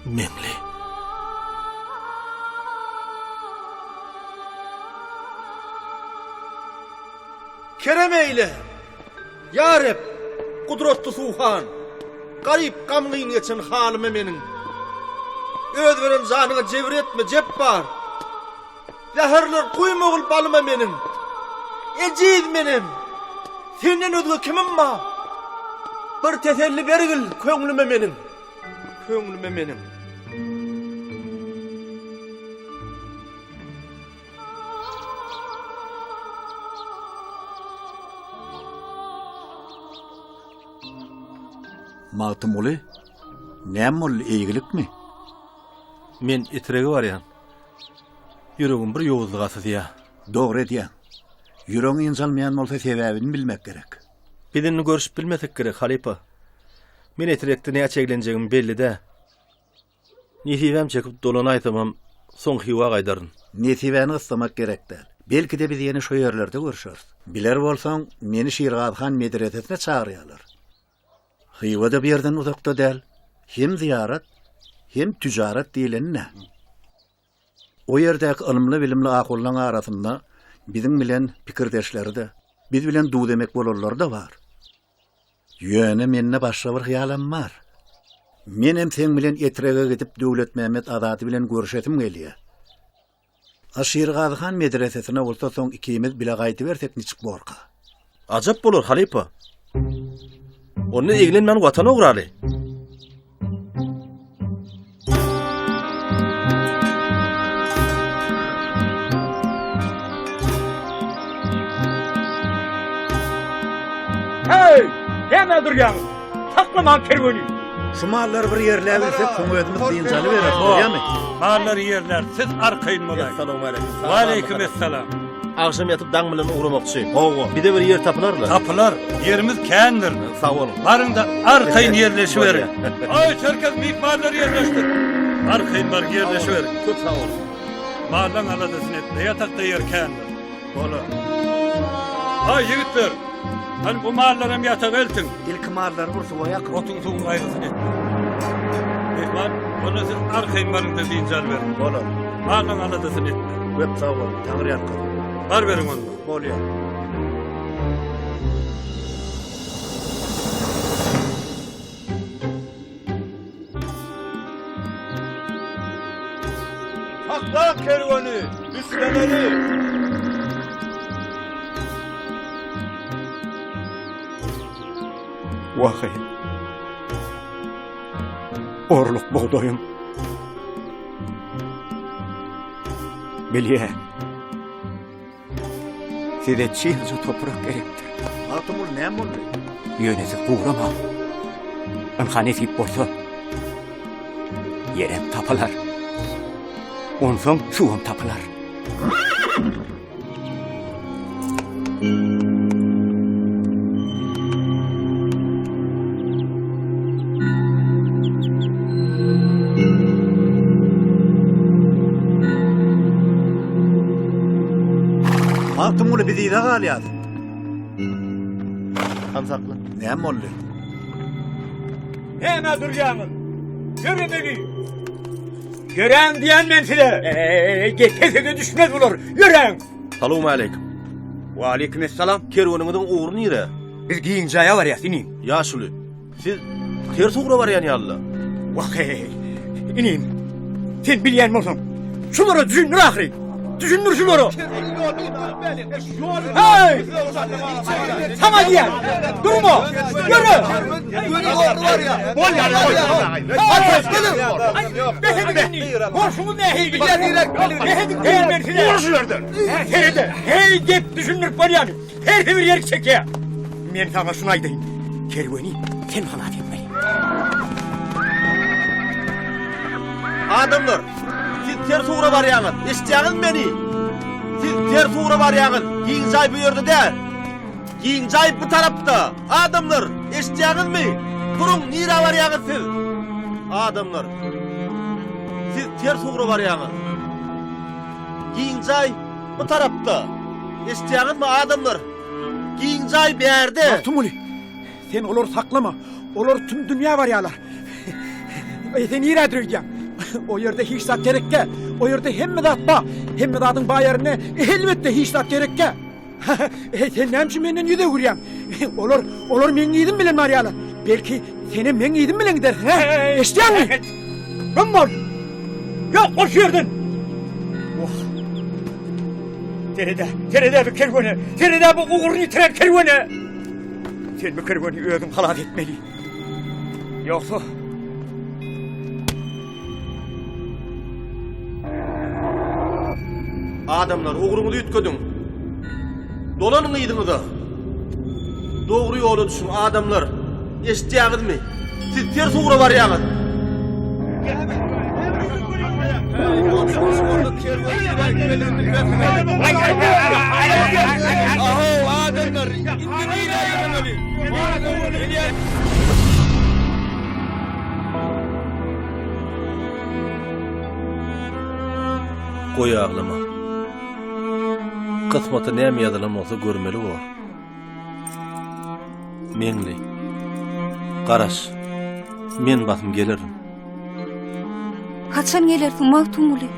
Meňli. Kerem eyle. Ya Rab, kudretli Suhan. Garip gamgyň geçen halymy meniň. Öz beren janyňa jebir etme, jepbar. Zäherler kuýmagul balyma meniň. Ejiz menim. Senden özge kimim ma? Bir teselli bergil köňlüme meniň. Köňlüme meniň. Magtymguly, näme ol eýgilikmi? Men itiregi var ya. Yüregim bir yowuzlyk asy. Dogry edýän. Yüreği injalmayan bolsa sebäbini bilmek gerek. Birini görüşüp bilmesek gerek Halipa. Men etirekde näçe çeglenjegim belli de. Nihivem çekip dolanay tamam soň hiwa gaýdaryn. Nesibäni ıslamak gerek däl. Belki de biz ýene şo ýerlerde görüşeriz. Biler bolsaň meni Şirgathan medresetine çagyrýarlar. Hiwa da bir ýerden uzakda däl. Hem ziyaret hem tücaret diýileni ne? O ýerdäki ilmli bilimli akullan arasynda bizim bilen pikirdeşleri de, biz bilen du demek bolarlar da var. Ýöne menne başga bir hyýalam bar. Men hem sen bilen etrege gidip Döwlet Mehmet Azady bilen görüşetim gelýär. Şirgathan medresetine bolsa soň ikimiz bile gaýty bersek niçik borka. Ajap bolar Halipa. Onu eglenmän watana uguraly. Hey! Deme durýan. Saklaman kerweni. Şu mallar bir ýerläge bersek soň özümiz diýinjali berer, bolýarmy? Mallar ýerler, siz arkaýyn bolay. Assalamu alaykum. Wa alaykum assalam. Agşam ýatyp daň bilen ugramakçy. Ogo. Bir de bir yer tapılarlar. Tapılar, yerimiz kändir. Sağ olun. Barın da arkaýyn ýerleşiberin. Ay, çerkez mihmanlar ýerleşdir. Arkaýyn bar ýerleşiberin. Çok sağ olun. Maldan aladysyn etme, ýatakda yer kändir. Bola. Ay ýigitler. Hani bu mallara hem yatak eltin. İlk mallar bursa oyak. Otun tuğun gayrısın et. Mehman, onu siz arkaýyn barın da diýinjal berin. Bola. Maldan aladysyn etme. Web sağ olun. Taňry ýatky. Bar berin onu. Bolýar. Hakla kerwani, üstleneli. Wahy. Orluk buğdayım. Bilye. Size çiğnce toprak gerektir. Altımul ne boldy? Yönesi kuğrama. Anhanesi bolsa. Yerem tapılar. Onsoň suwum tapılar. Altımul bizi de galýar. Hansaklı. Ne boldy? Heme durýanyň. Görün beni. Gören diýen men size. Getesege düşmez bular. Gören. Assalamu alaykum. Wa alaykum assalam. Kerweniňiň ugruny ýere. Biz giyin jaya var ya sinin. Ýaşuly. Siz ters ugra barýan ýalla. Wakay. İnim. Sen bilýän bolsaň. Şulara düşünür ahry. Düşünür şulara. Hey! Sana diýen. Durma. Yürü. Bol ya. Ateş gelin. Boşumu nehi gider. Nehi gelmen size. Boşulardan. Heride. Hey gep düşünür barýan. Her bir yer çeker. Men sana şunu aýdyň. Kerweni sen bana etmeli. Adamlar, siz ters ugra barýaňyz. Eşitýäňiz meni? Siz ters ugra barýaňyz. Giň jaý bu ýerde däl. Giň jaý bu tarapda. Adamlar, eşitýäňizmi? Durun, nira barýaňyz siz? Adamlar, siz ters ugra barýaňyz. Giň jaý bu tarapda. Eşitýäňizmi adamlar? Giň jaý bu ýerde. Tumuli, sen olar saklama. Olar tüm dünýä barýarlar. Sen nira durýan? O yerde hiç zat gerekke. O yerde hemme zat ba. Hemme zatın ba yerine elbette hiç zat gerekke. Sen nämçe menden ýüze gürýän? Olar men ýedim bilen marýalar. Belki seni men ýedim bilen gider. Eşitýänmi? Ben bol. Ýok, boş ýerdin. Terede bir kerwene. Terede bu uğurny tren kerwene. Sen bu kerwene özüň halat etmeli. Ýoksa Adamlar uğruňyzy ýetgediň. Dolanyň ýydyňyza. Dogry ýola düşün adamlar. Eşitýäňizmi? Siz ters ugra barýaňyz. Aho adamlar indiriyle ayrılmalı. Koy ağlama. Kısmatı näme ýazylan bolsa görmeli bol. Meňli. Garaş. Men basym gelirim. Haçan gelersiň Magtumuly?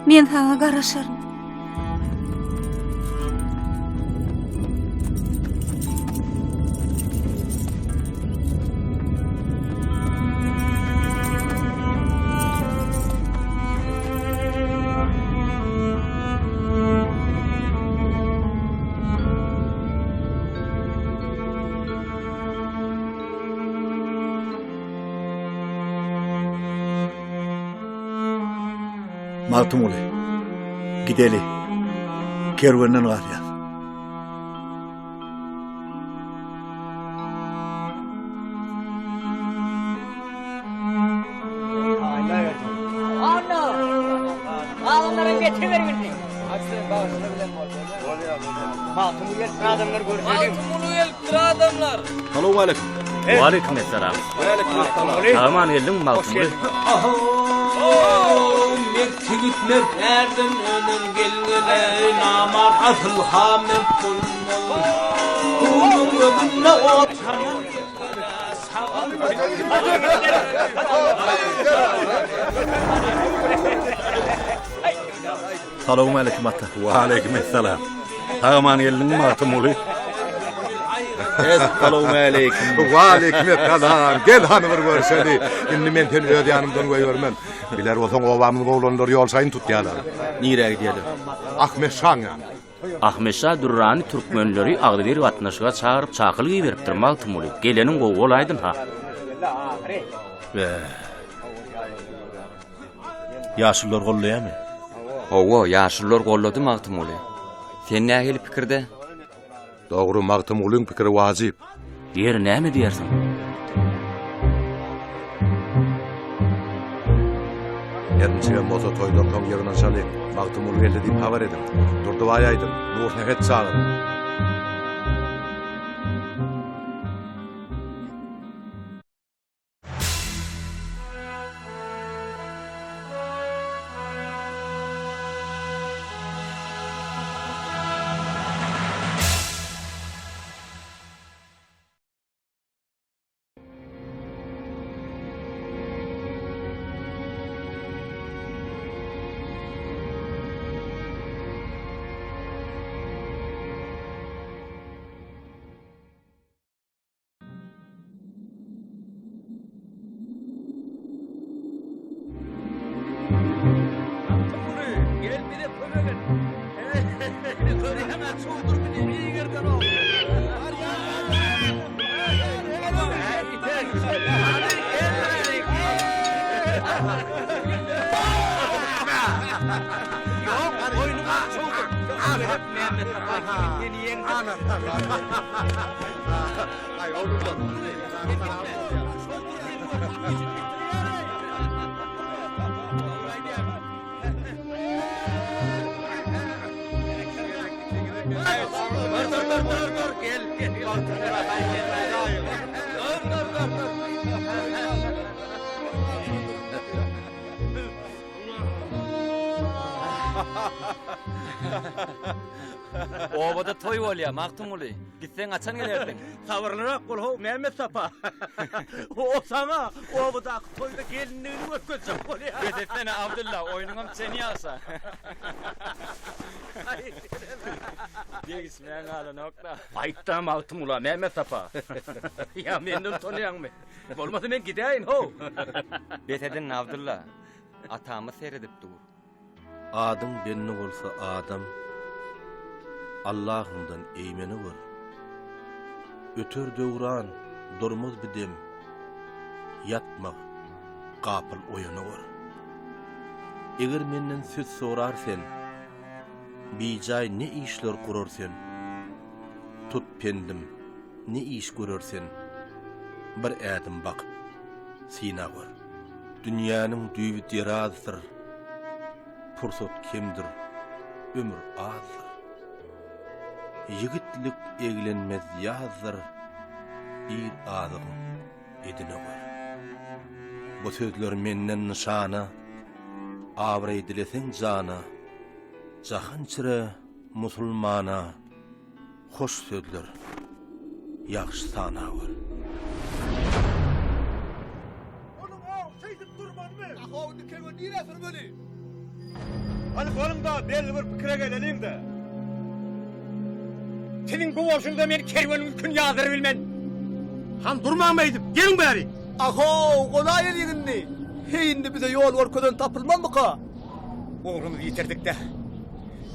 Men sana garaşarym. Magtumuly, gideli. Kerwenden gaýýar. Ağınlara geçiverin. Magtumuly adamlar görüşelim. Magtumuly adamlar. Salamu alaykum. Wa alaykum assalam. Aman geldin Magtumuly. Tigitler nereden önün gelgele namar asıl hamim kulnum kulnum öbünne otan Salamu alaykum ata. Wa alaykum assalam. Aman geldin Magtumuly. Salamu alaykum. Wa alaykum assalam. Gel hanımır görüşeli. Indi men seni öde yanımdan goýbermen. Biler bolsaň obamyň gowlanlary ýol saýyn tutýarlar. Nire gidiyorlar? Ahmet Şaňa. Ahmet Şah Durrani Türkmenleri Agdyr gatnaşyga çağırıp çakyl beripdir Magtumuly. Gelenin gowy bolaýdyn ha. Ýaşylar gollaýarmy? Owo, ýaşylar gollady Magtumuly. Sen nähili pikirde? Dogry Magtumulyň pikiri wajyp. Ýer näme diýersiň? Yarınçıya mozo toydan tom yerine çalayım. Magtumuly geldi deyip haber edin. Durdu vayaydın. Nurna het çağırın. Obada toy bolýar Magtumuly. Gitseň açan gelerdin. Sabırlyrak bol ho Mehmet Sapa. O sana obada toyda gelinliğini ötközsem bolýar. Gözetene Abdullah oýnuňam seni ýasa. Degis men ala nokta. Aýtda Magtumuly Mehmet Sapa. Ya menden tanıyanmy? Bolmasa men gidäýin ho. Betedin Abdullah. Atamy seredip dur. Adam benni bolsa adam Allah'ından eymeni var. Ötür döwran, durmaz bidem. Yatmak, gapıl oyunu var. Eger menden söz sorarsen, bijay ne işler kurarsen, tut pendim, ne iş görürsen, bir adım bakıp, sina var. Dünýäniň düýbi derazydyr. Pursat kemdir, ömür azdır. Yigitlik eglenmez ýazdyr, bir adyň edine bar. Bu sözler menden nişana, awry dilesiň jana, jahançyra musulmana, hoş sözler, ýaxşy sana bol. Hani kolumda belli bir pikire gelelim de. Senin bu boşunda men kervanın kün ýazyr bilmen. Han durmamaydım. Gelin bari. Aho, kolay elinde. Heyinde bize yol orkadan tapılmaz mı ka? Oğlumuzu yitirdik de.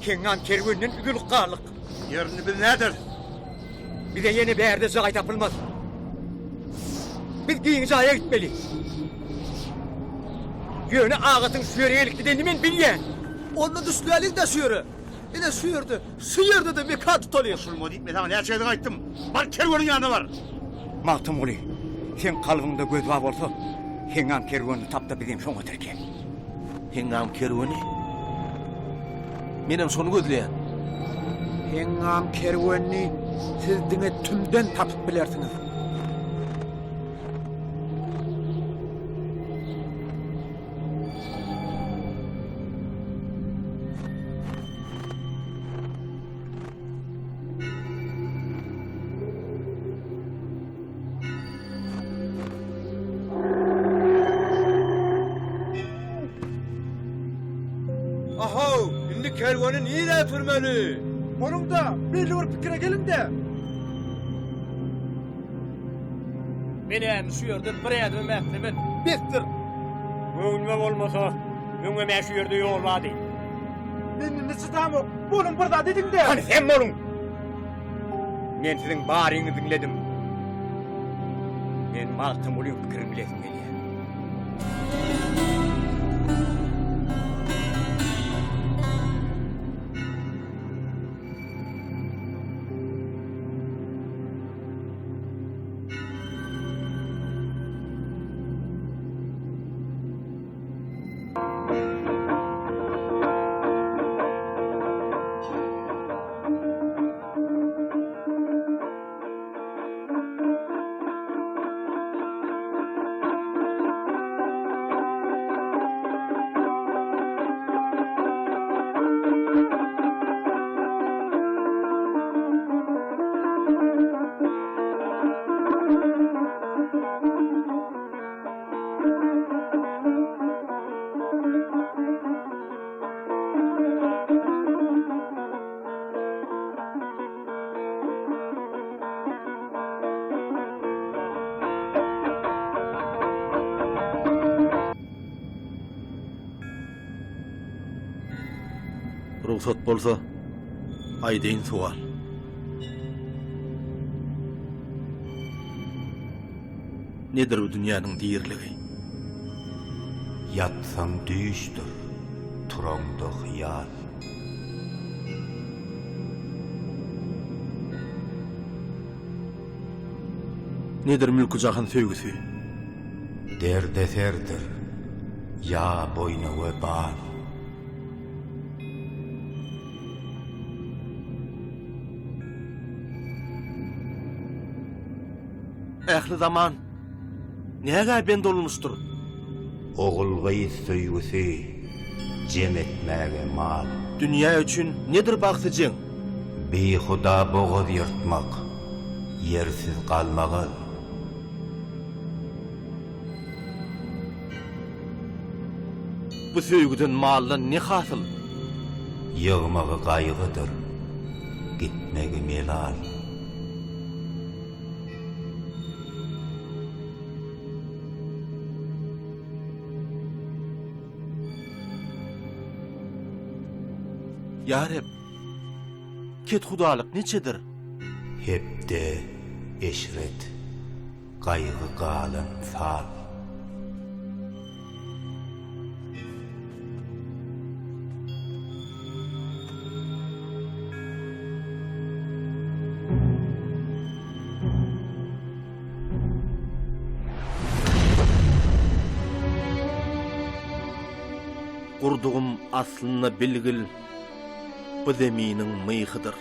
Kenan kervanının ügül qarlyk. Yerini bil nedir? Bize yeni bir yerde jay tapılmaz. Biz giyin jaya gitmeli. Yönü ağatın süyerelik gideni men bilýän. Onda düşlüğelin de suyuru. Yine suyurdu. Suyurdu da bir kat tutuluyor. Sulmo deyip me ne şeyden aytdım. Bar kervanın yanına var. Maltım oly. Sen kalbыңda göz var bolsa, Hengam kerwanı tapda bizim şoňa terke. Hengam kerwany? Menem şonu gözleýän. Hengam kerwanny siz diňe tümden tapyp bilersiňiz. Aho, indi kervanı niye türmeli? Onun da belli bir fikre gelin de. Menem şu ýerde bir ýerde mäklemen. Bittir. Öňüme bolmasa, öňüme şu ýerde ýollady. Men nisi tamam. Bunun burada dedin de. Hani sen bolun. Men siziň baryňyzy dinledim. Men maltym bolyp pikirini bilesim gelýär. Ruhsat bolsa, aýdyň sual. Nedir bu dünýäniň diýerligi? Yatsaň düýüşdir, turaňda hyýal. Nedir mülkü jahan söýgüsi? Derdeserdir, ýa boyna we bar. Ähli zaman näge ben dolmuşdur? Ogulgy söýgüsi, jem etmäge mal. Dünýä üçin nedir bagsyjyň? Behuda boğaz ýyrtmak, ýersiz galmagy. Bu söýgüden maldan ne hasyl? Ýygmagy gaýgydyr, gitmegi melal. Ýa-Rab, ket hudalyk neçedir? Hepde eşret, gaýgy galan sal. gurduğum aslına bilgil bu zeminin mıyhıdır.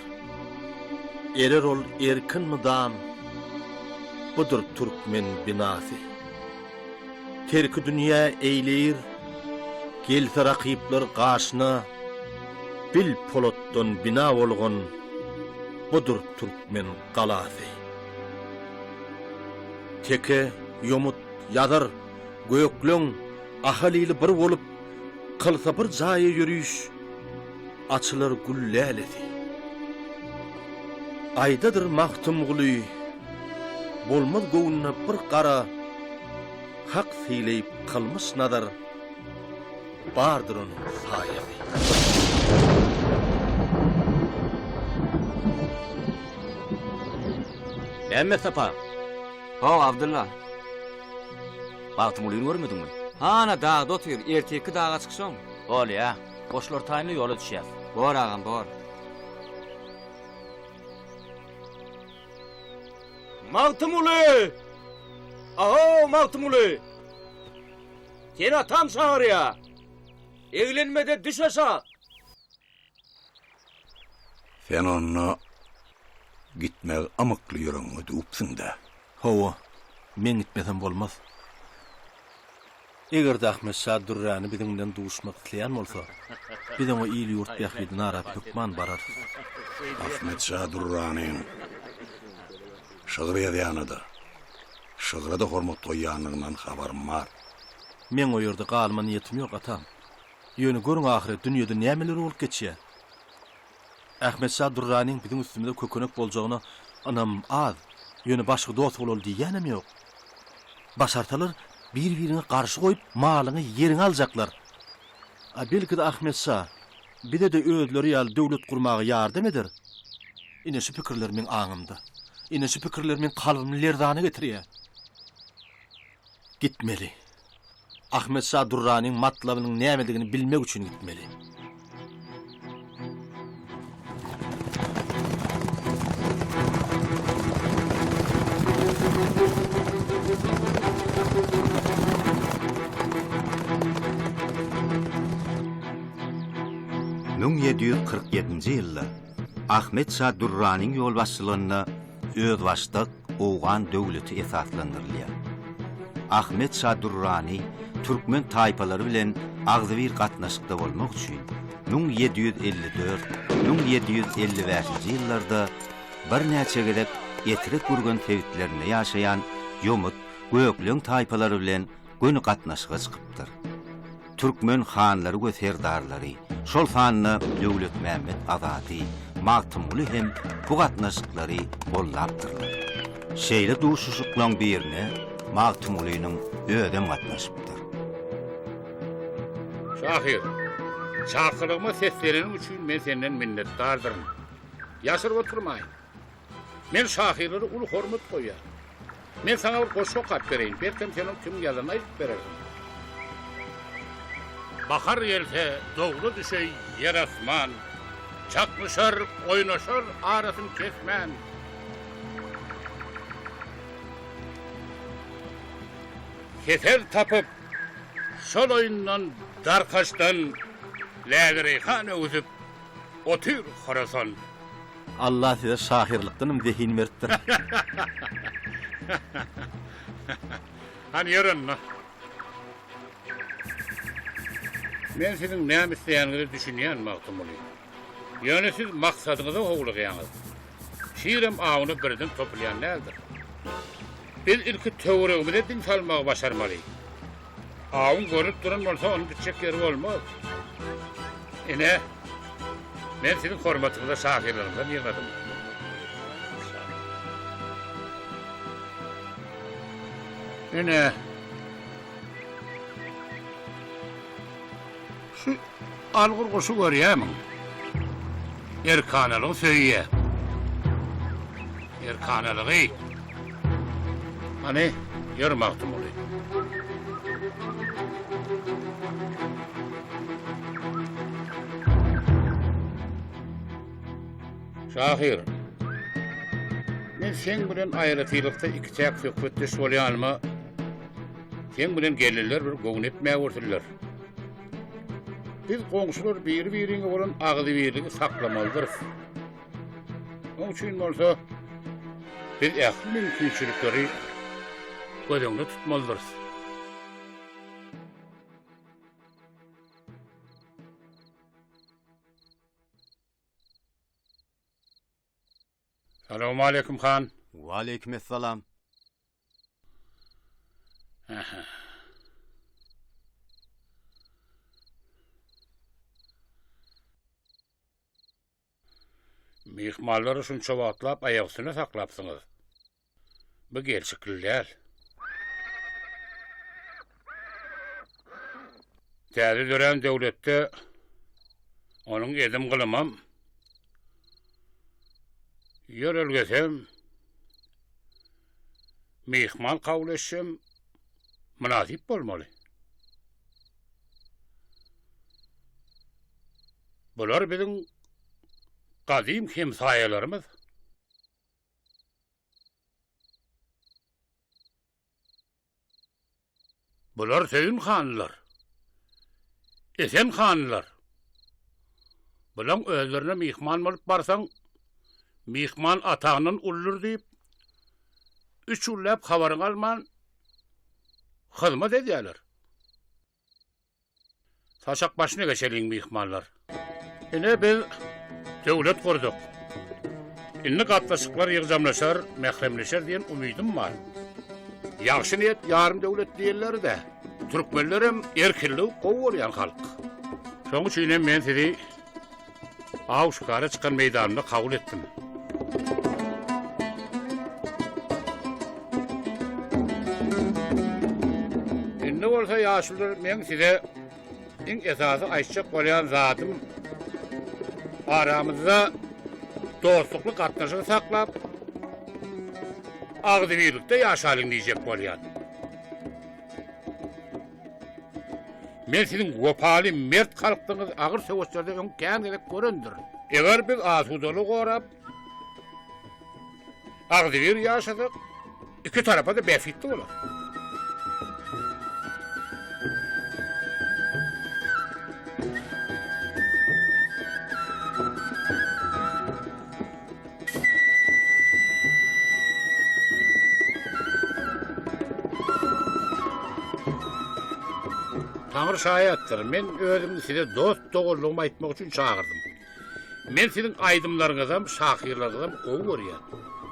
Erer ol erkin mıdam, budur Türkmen binası. Terki dünya eyleyir, gelse rakipler karşına, bil polotton bina olgun, budur Türkmen kalası. Teke, yomut, yadar, göklöň, ahaliyle bir olup, kılsa bir zaya yürüyüş, açılır güllälesi. Aydadır mahtum guluy, bolmaz goğunna bir qara, hak seyleyip kılmış nadar, bardır onun sayesi. Emme sapa. Ho Abdullah. Baktım ulayını görmedin mi? Ana dağda otur, erteki dağa çıkşam. Ol ya, boşlar tayinli yola düşer. Bor ağam, bor. Mağtımulu! Aho Mağtımulu! Seni atam çağırıyor. Evlenmede düş aşağı. Sen onu gitmek amıklı yürüngü dupsun da. Hova, men gitmesem bolmaz. Eger de Ahmet Şah Durrani bizimden duşmak isleyen bolsa, bizim o iyili yurt bähbidin arap hükman barar. Ahmet Şah Durrani'nin şıgır ýazýanydy. Şıgyrda hormat toýýanlygyndan habarym bar. Men o ýerde galma niýetim ýok atam. Ýöne görüň ahiret dünýede nämeler bolup geçýär. Ahmet Şah Durrani'nin bizim üstümizde kökenek boljagyna anam az. Ýöne başga dost bolal diýenim ýok. Başartalar bir-birine karşı koyup malyny ýeriňe aljaklar. Belki de Ahmet Şah bide de özleri ýaly döwlet gurmagy ýardam eder. Ine şu pikirler men aňymda. Ine şu pikirler men kalbymy lerdana getirýär. Gitmeli. Ahmet Şah Durrani'nin matlabynyň nämedigini bilmek üçin gitmeli. Nung 747-nji ýylda Ahmet Şah Durraniň ýolbaşçylygyna özbaşdyk Owgan döwleti esaslandyrylýar. Ahmet Şah Durrani Türkmen taýpalary bilen agzybir gatnaşykda bolmak üçin 1754-1755-nji ýyllarda bir näçe gelip ýetirip gurgan tewitlerinde ýaşaýan ýomut göklüň taýpalary bilen göni gatnaşyga çykypdyr. Türkmen hanlary we serdarlary şol sanny Döwlet Mähmet Azady, Maqtymguly hem bu gatnaşyklary bollapdyrlar. Şeýle duşuşyklaň birine Maqtymgulynyň ödem gatnaşypdyr. Şahir, çağırlygyma ses bereniň üçin men senden minnetdardyrm. Ýaşyryp oturmaýyn. Men şahirlere uly hormat goýar. Men sana bir goşok gat bereýin, belkem senin kim ýazyny aýdyp bererdim. Bahar gelse doğru düşey yer asman, çakmışar, oynaşar, arasın kesmen. Keser tapıp, şol oyundan, darkaştan, Lägereyhan özüp, otur Horasan. Allah size şahirlikden zehin verdi. Hani yarın mı? Men sizin näme isleýäninizi düşünýän Maqtymguly. Ýöne siz maksadyňyza howlugýaňyz. Şiirem agyny birden toplaýan nädir? Biz ilki töweregimizde din salmagy başarmaly. Agyň görüp duran bolsa onu bitjek ýeri bolmaz. Ene men sizin hormatyňyza şahirlerimden ýygnadym. Ene algur goşu görýämiň. Erkanalygy söýýär. Erkanalygy. Hani ýer Maqtymguly. Şahir. Men sen bilen aýratylykda iki çäk söhbetdeş bolýanma. Sen bilen gelirler bir goňun etmäge görürler. biz goňşular biri-biriňe bolan agdy-birligi saklamalydyr. Onuň üçin bolsa biz ähli mümkinçilikleri gözeňde tutmalydyr. Assalamu alaykum han. Wa alaykum assalam. Mihmallar üçün çoğatlap ayaqsına saklapsınız. Bu gerçekliler. Täze dören döwletde onuň edim gılamam. Yörelgesem, mihmal kabul etsem, münasip bolmaly. Bular biziň gadim hemsayalarymyz. Bular Söyün hanlar. Esen hanlar. Bulan özlerine mihman bolup barsaň, mihman atağının ullur deyip, 3 ullap habarın alman, hızmat edýärler. Saçak başına geçeliň mihmanlar. Ine biz döwlet kurduk. Inni gatnaşyklar ýygjamlaşar, mehremleşer diýen umydym bar. Ýaxşy niýet ýarym döwlet diýerler-de, türkmenlerim erkinlik gowurýan halk. Şoň üçin men sizi awşkara çykan meýdanyna kabul etdim. Indi bolsa ýaşlylar men size iň esasy aýtjak bolýan zatym aramızda dostlukly gatnaşyk saklap agdy-birlikde ýaşalyň diýjek bolýan. Men sizin gopaly mert halkyňyz agyr söwçlerde öň kän gerek görendir. Eger biz asudalyk gorap agdy-bir ýaşadyk, iki tarafa da befitli bolar. Tanrı şahiatdır. Men özümni size dost doğruluğumu aytmak üçün çağırdım. Men sizin aydımlarınızam, şahirlarınızam oğu görýän.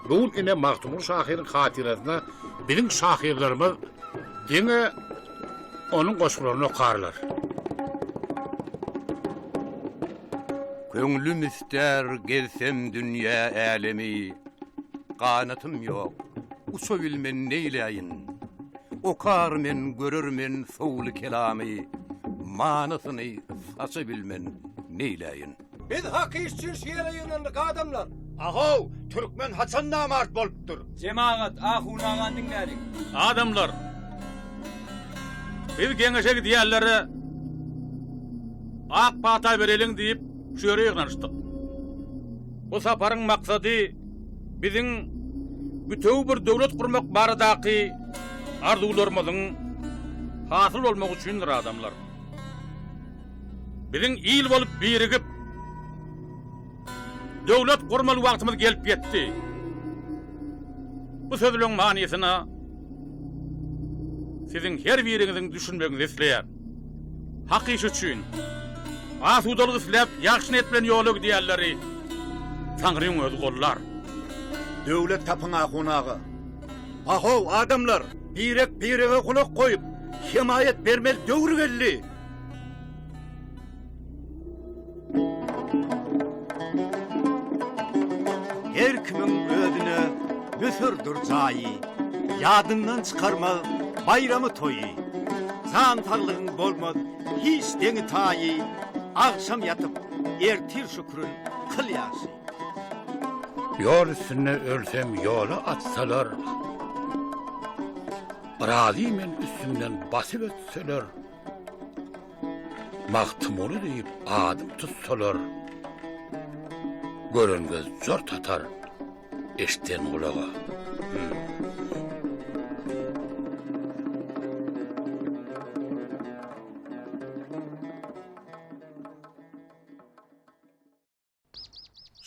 Bugün ine Mahtumur şahirin hatirasyna bizim şahirlerimiz diňe onun goşgularyny okarlar. Köňlüm ister gelsem dünýä älemi, kanatym ýok, uça bilmen neýläýin. Okar men görürmen sowly kelamy, manasyny saça bilmen neýläýin. Biz hak işçi şeýle ýöneldik adamlar. Aho, Türkmen Hasan namart bolupdyr. Cemaat ahuna dinlädik. Adamlar. Biz geňeşe diýerleri ak pata bereliň diýip şu ýere ýygnaşdyk. Bu saparyň maksady biziň bütöw bir döwlet kurmak baradaky arzularymyzyň hasyl bolmak üçindir adamlar. Biziň ýyl bolup birigip döwlet kurmaly wagtymyz gelip ýetdi. Bu sözüň manysyna siziň her biriňiziň düşünmegiňiz isleýär. Hak iş üçin asudalyk isläp ýaxşy net bilen ýoly diýerleri Tanryň özi gollar. Döwlet tapyna hunagy. Aho adamlar, birek birege kulak koyup himayet bermeli döwrü geldi. Her kimin özüne müsürdür jaýy. Ýadyndan çykarma bayramy toýy. Zantarlygyň bolmaz hiç deňi taýy. Akşam yatıp ertir şükrün kıl ýaşy. Yol üstüne ölsem yola atsalar, razi men üstümden basıp ötseler, Mahtumulu deyip adım tutsalar, gören göz zor tatar, eşten kulağa.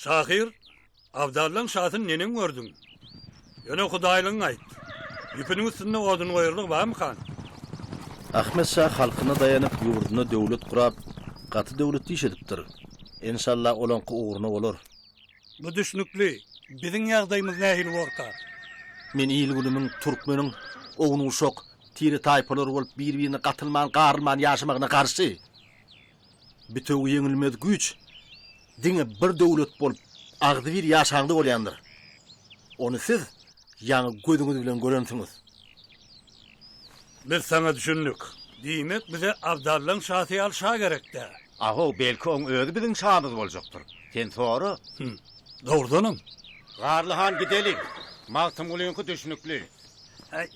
Şahir, Avdallan şahsın nenen gördün? Yöne Hudaýlyň aýt. Ýüpüniň üstünde odun goýurlyk barmy kan? Ahmet Şah halkyna daýanyp ýurduna döwlet kurap, gaty döwlet diýşedipdir. İnşallah olanky uğruna bolar. Bu düşnükli. Biziň ýagdaýymyz nähil borkar? Men ýylgünüň türkmeniň ogny uşak, tiri taýpalar bolup bir-birini gatylman, garylman ýaşamagyna garşy. Bütöw ýeňilmez güç diňe bir döwlet bolup agdy bir ýaşaňdy bolýandyr. Onu siz ýa-ni gözüňiz bilen görensiňiz. Biz sana düşündük. Diýmek bize Avdallan şahsy alşa gerekde. Aho, belki on özü biziň şahymyz boljakdyr. Sen sory. Dogrudanam. Garlyhan gidelim. Magtym ulyňky düşnükli. Ay.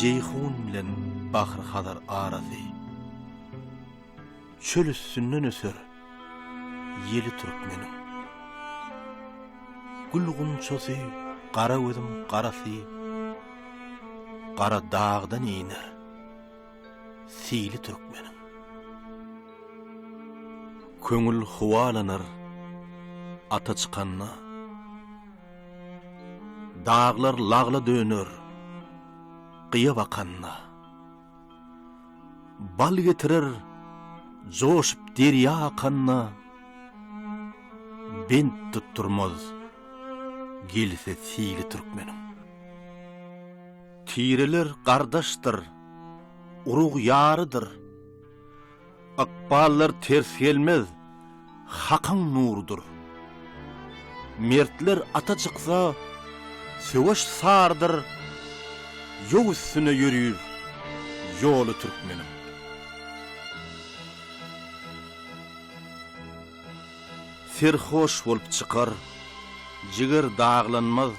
Ceyhun bilen Bahar kadar arasy. Çöl üstünden öser yeli türkmenim. Gulgun çosy, qara gözüm qarasy. Qara dağdan iner. Sili türkmenim. Köngül huwalanır ata çıkanna. Dağlar lağla dönür. Qıya bakanna. Bal getirir, joşup derya akanna. Bent tutturmaz, gelse sili türkmenim. Tiriler qardaştır, urug yarıdır. Akballar ters gelmez, hakan nurdur. Mertler ata çıksa, söwüş sardır. Yol üstüne yürüyür, yolu türkmenim. Serhoş bolup çıkar, jiger dağlanmaz.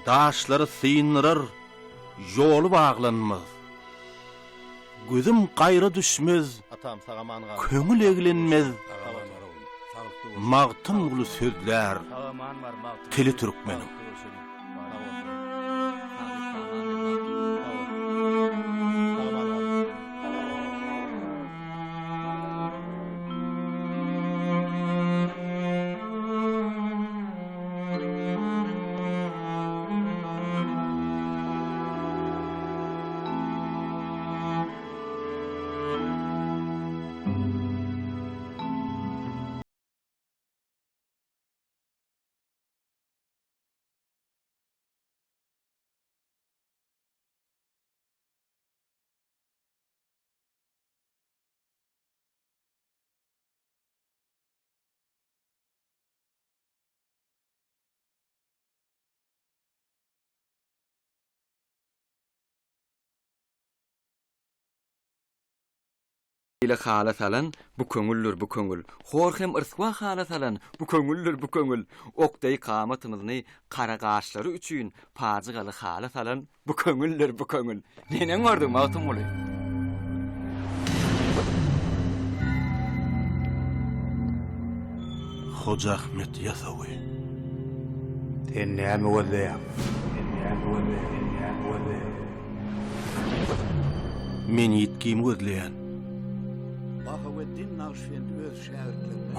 Daşları sıyınırar, yolu bağlanmaz. Gözüm gaýra düşmez, köngül eglenmez. Magtym gulu sözler, tili türkmenim. ile hala salan bu köngüllür bu köngül. Horhem ırswa hala salan bu köngüllür bu köngül. Okday qamatymyzyny qara gaşlary üçin pajygaly hala salan bu köngüllür bu köngül. Nenen gördüm magtym boly. Hoca Ahmet Yasawy. Sen näme bolýar? Men ýetgim gözleýän. Bahaweddin Nakşibend öz şähertlerine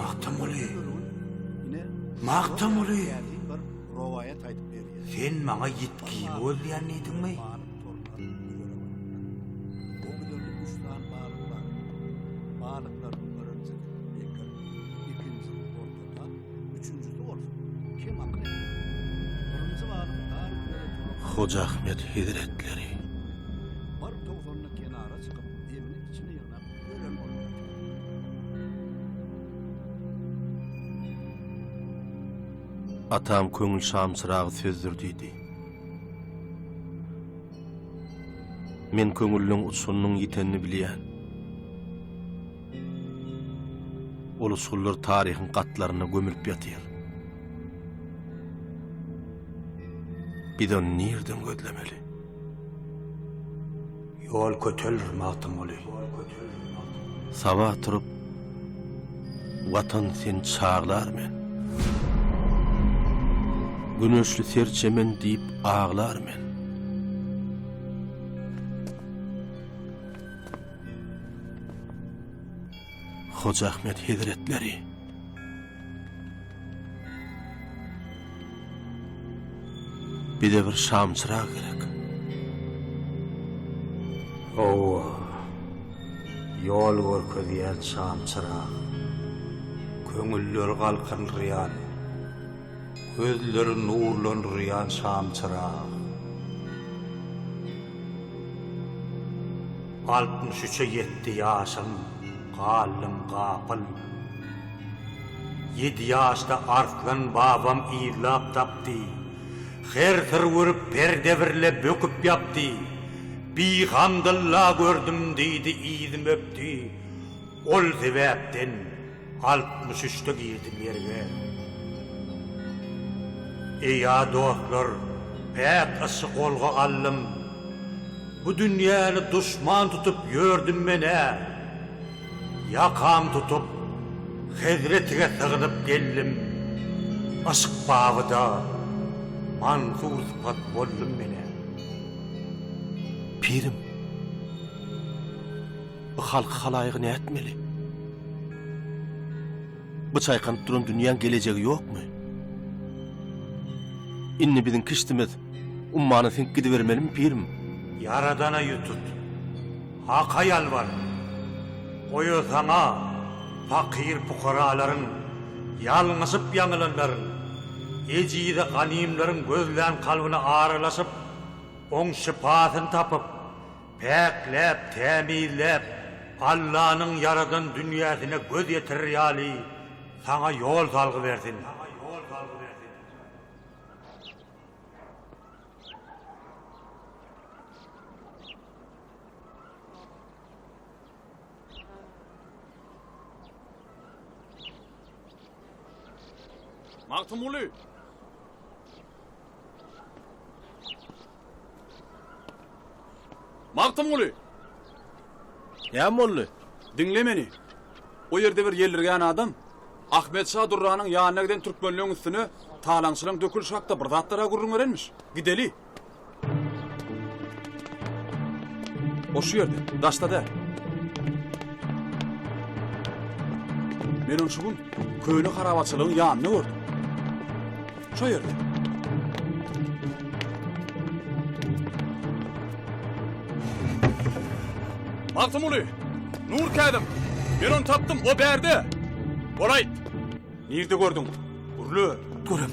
Magtym boly. bir rowaýat aýdyp berýär. Sen maňa ýetgim bolýan edinmi? Balıkların birinci, ikinci ortada, üçüncüsü olsun. Kim akıl ediyor? Birinci balık dar böyle Hoca Ahmet Hidretleri. var tozonunu kenara çıkıp evinin içine yığınıp ölen olmuş. Atam köngül şamçırağı sözdürdüydi. Men köngüllüň uçunyň ýitenini bilýän. ulusgullar tarihin gatlaryna gömülüp ýatyr. Biz onu nirden gödlemeli? Yol kötülür Magtymguly. Sabah turup watan sen çağlar men. Güneşli serçemen deyip ağlar men. Hoca Ahmet Hazretleri. Bir de bir şam çırağı gerek. Owa. Yol görkezýän şam çırağı. Köňüller galkynrýan. Gözleri nurlanrýan şam çırağı. 63'e yetti yaşım. Qalım qapıl. 7 yaşda artlan babam iyilap tapdy. Her tırvırıp perdevirle böküp yapdy. Bir hamdallah gördüm deydi iydim öpdi. Ol sebäpden 63'te girdim yerge. Eya dostlar, pek ısı kolga allım. Bu dünyanı düşman tutup gördüm mene. Yakam tutup, Hazretine sığınıp geldim. Aşk bağıda, mansur sıfat boldum mene. Pirim, bu halk halayığı ne etmeli? Bu çaykanıp duran dünyanın geleceği yok mu? İnni bizim kiştimiz, ummanı sen gidivermeli mi pirim? Yaradana yutut, haka yalvar. Oyu sana, fakir fukaraların, yalnızıp yanılanların, ecide ganimlerin gözlerin kalbine ağrılasıp, on şifasını tapıp, peklep, temizlep, Allah'ın yaradan dünyasına göz yetirir yali, sana yol salgı versin. Magtymguly. Magtymguly. Ya molly, Dinle meni. O yerde bir yelirgen adam Ahmet Şah Durran'ın yanına giden Türkmenliğin üstüne talansılan dökül şakta bir zatlara gurrun verenmiş. Gideli. O şu yerde, daşta da. Men onu şugun köylü harabatçılığın yanına gördüm. Şu yerde. Magtymguly. Nur kädim. Ben onu tapdım, o berde. Olayt. Nerede gördün? Urlu.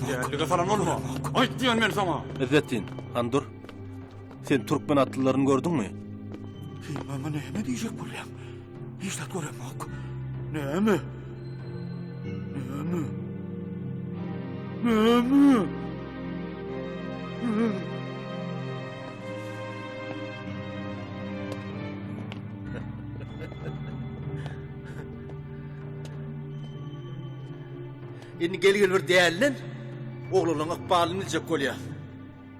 Yerliğe falan olma. Ayt diyen ben sana. Ezettin, Andur. Sen Türkmen atlılarını gördün mü? Ama ne diyecek bu lan? Hiç de göremok. Ne mi? Inni gel bir değerlen, oğlunun akbalını diyecek kolya.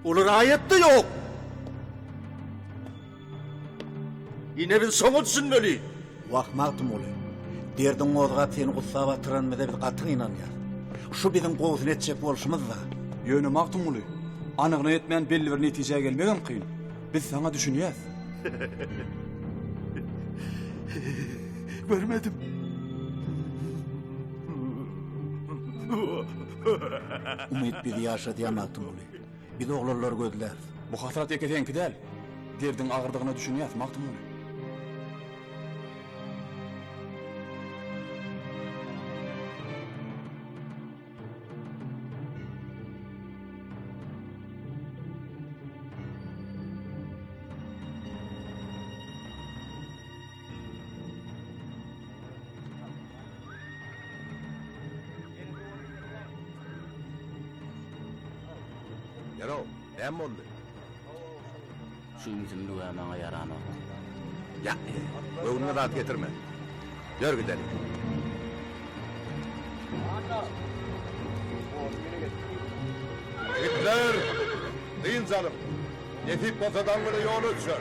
Olur ayette yok. Yine bir sonu düşünmeli. Waq Magtymguly. Derdiň ozgat seni gussa batyranmada biz gatyň inanýar. Şu bizim gowsyn etjek bolşymyz da. Yönü Magtymguly. Anygyna etmän belli bir netijeye gelmegem kıyın. Biz sana düşünýäs. Görmedim. Umyt bizi ýaşadýan Magtymguly. Biz oglanlar gözler. Bu hasrat eketenki del. Derdiň agyrdygyna düşünýäs Magtymguly. Yaro, näme boldy? Şu üzümlü bana yarana. Ya, öwrüne rahat getirme. Ýör gidelim. Hitler, deyin canım. Yetip bozadan biri yolu düşer.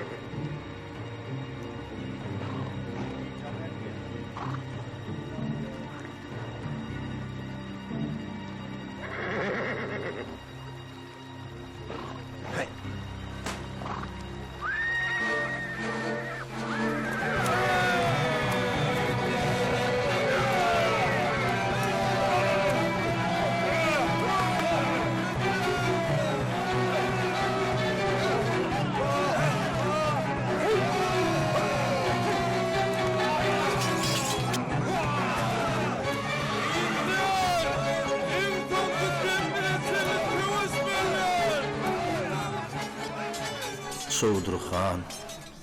Sowdurhan,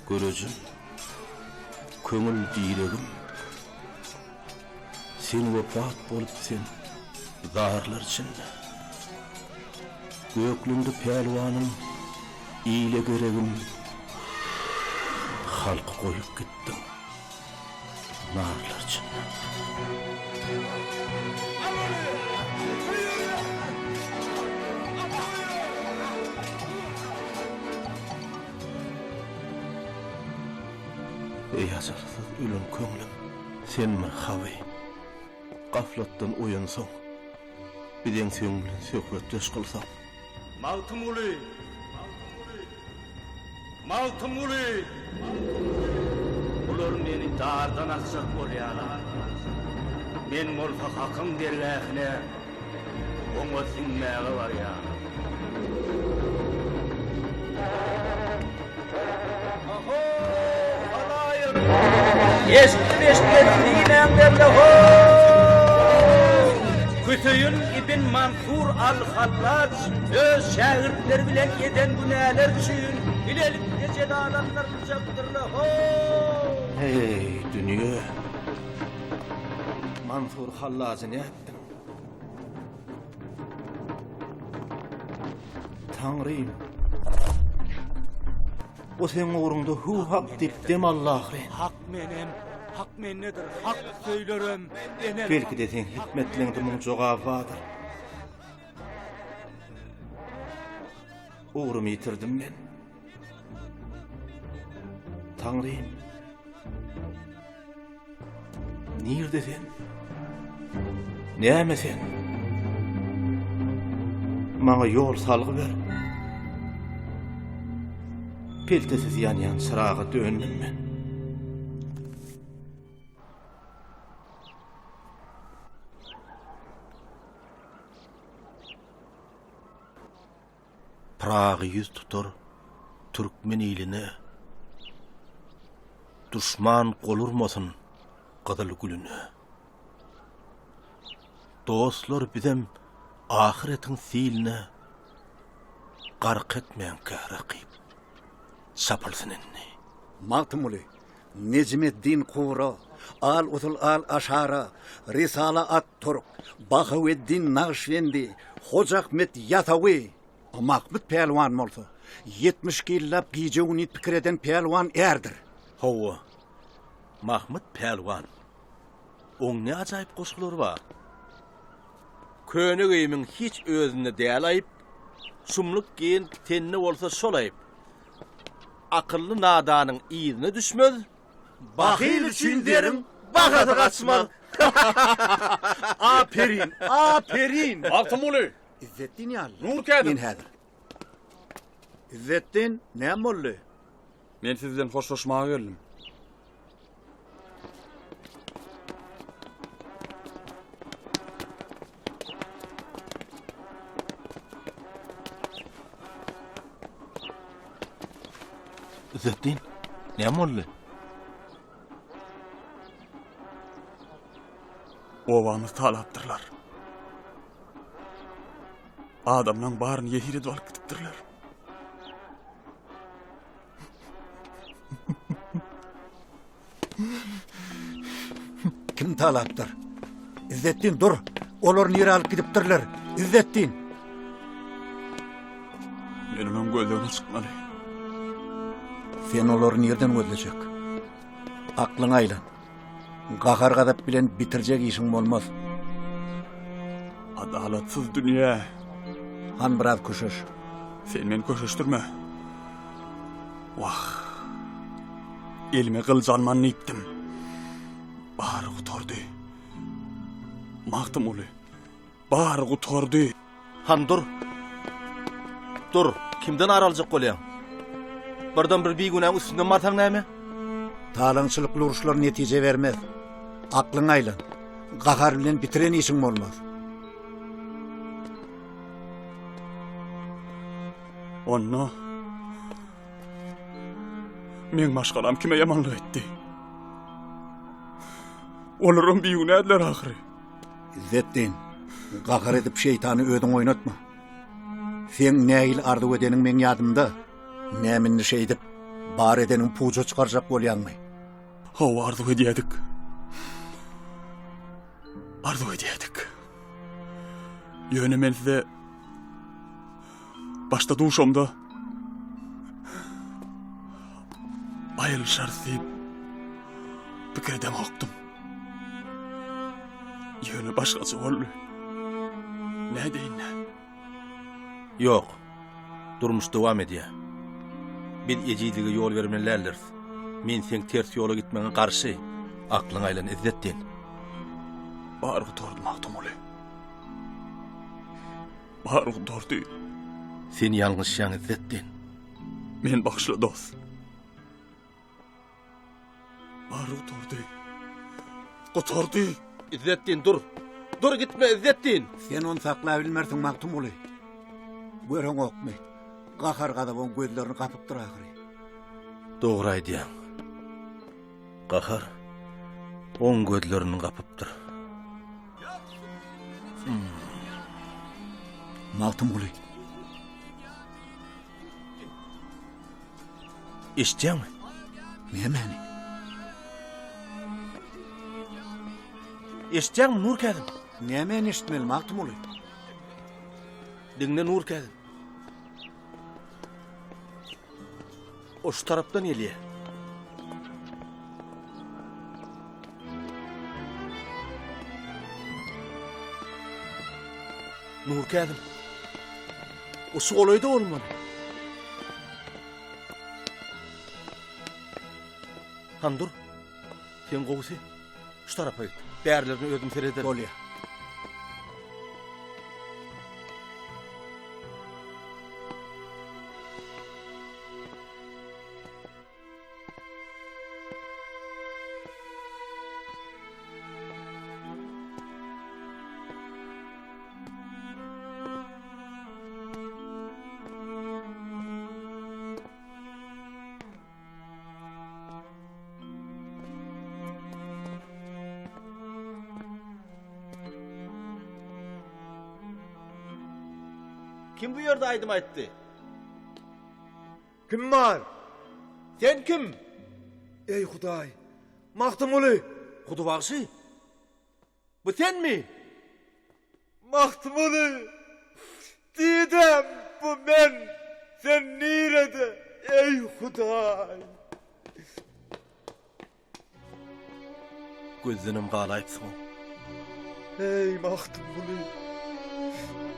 görejim, köngül diýregim. Sen wepat bolup sen, zaharlar içinde. Göklümde pelwanım, iyile göregim. Halk koyup gittim, narlar içinde. Ey azarsız ölüm könglim, sen mi havi? Gaflatdan uyansan, bilen sen bilen söhbetleş kılsam. Maltım uli! Maltım uli! Ular meni dardan atsak bolýarlar. Men bolsa hakym derlähine oňa siňmäge barýar. Eşitleştirdiğinlerle ho! Hüseyin ibn Mansur al-Hallac öz şagirdleri bilen eden günahlar üçün ilelikde cezalandırılacaktırlar ho! Hey dünya! Mansur Hallac'ı ne ettin? Tanrıyım! O senin uğrunda hu hak diptim Allah'ım. Hak menem, hak men nedir? Hak söylerim. Belki de sen hikmetliğinde bunun cevabı vardır. Uğrumu yitirdim ben. Tanrıyım. Nerede sen? Näme sen? Bana yol salgı ver. Peltesiz yanyan çırağa döndüm ben. Prağı yüz tutar Türkmen iline. Düşman kolurmasın qadal gülüne. Dostlar bizem ahiretin siline qarq etmeyen raqib. Sapılsın enni. Maltımuli, Necmeddin Qura, Al-Utul Al-Aşara, Risala At-Turk, Bahaveddin Naqşvendi, Hoca Ahmet Yatavi, Mahmud Pelvan molsa, 70 yillap giyeceğunit pikreden Pelvan erdir. Hova, Mahmud Pelvan, on ne acayip koşulur var. Köne gıyımın hiç özünü değalayıp, sumluk giyin tenine olsa solayıp, akıllı nadanın iyidine düşmez, bakil üçün derim, bakadı kaçmaz. Aferin, aferin. Altımuli. İzzettin ya. Nur kädim. Men häzir. İzzettin, näme boldy? Men sizden hoşlaşmağa geldim. İzzettin, näme boldy? Obamız talaptırlar. Adamdan barın yehiri dolup gitipdirler. Kim talaptır? İzzettin dur. Olar nere alıp gidipdirler? İzzettin. Benim gözlerine çıkmalı. Sen olar nereden gözlecek? Aklın aylan. Gahar gadap bilen bitirecek işin olmaz. Adalatsız dünya. Han biraz köşeş. Sen meni köşeştirme. Vah. Elime kılcanmanını iptim. Bahar kutordu. Maktım ulu. Bahar kutordu. Han dur. Dur. Kimden aralacak bolýan? Birden bir bigunan üstünden bartaň näme? Talaňçylyk uruşlar netije vermez. Aklyň aýlan. Gahar bilen bitiren işiň bolmaz. Onno. Men maşgalam kime yamanlyk etdi? Olaryň bigunadylar ahyry. İzzetdin, gahar edip şeytany ödüň oýnatma. Sen nähil ardy ödeniň men ýadymda. Näminni şey edip, bar edeniň puja çykarjak bolýanmy? Hawa ardy ödýädik. Ardy ödýädik. Ýöne men size başta duşamda aýrylyşar diýip pikirden hakdym. Ýöne başgaça boldy. Ne deýin? Yok. Durmuş dowam edýär. Bir ejidlige ýol bermelerler. Men sen ters ýola gitmeňe garşy. Aklyň aýlan izzetdin. Bar gutordy magtym oly. Bar gutordy. Sen ýalňyşýan izzetdin. Men bagşly dost. Bar gutordy. Gutordy. İzzetdin dur. Dur gitme İzzetdin. Sen onu saklay bilmersin magtym oly. Göreň okmy. Gahar gadabyň gözlerini kapyp dur ahyry. Dogry aýdýaň. Gahar oň gözlerini kapypdyr. Magtym oly. Eşitýärmi? Nämäni? Eşitýärmi Nur kädim? Nämäni eşitmeli magtym oly? Diňne Nur kädim. O şu tarapdan elýär. Nur kädim. O şu olayda olmaly. Han dur. Sen gowsy. Şu tarafa git. Bärilerini ödüm sereder. Bolýar. Kim bu yerde aydım aytdy? Kim var? Sen kim? Ey Hudaý. Magtym oly. Kudu bagşy. Bu sen mi? Magtym oly. Didem bu men. Sen nirede? Ey Hudaý. Gözlerim galaypsyň. Ey magtym oly.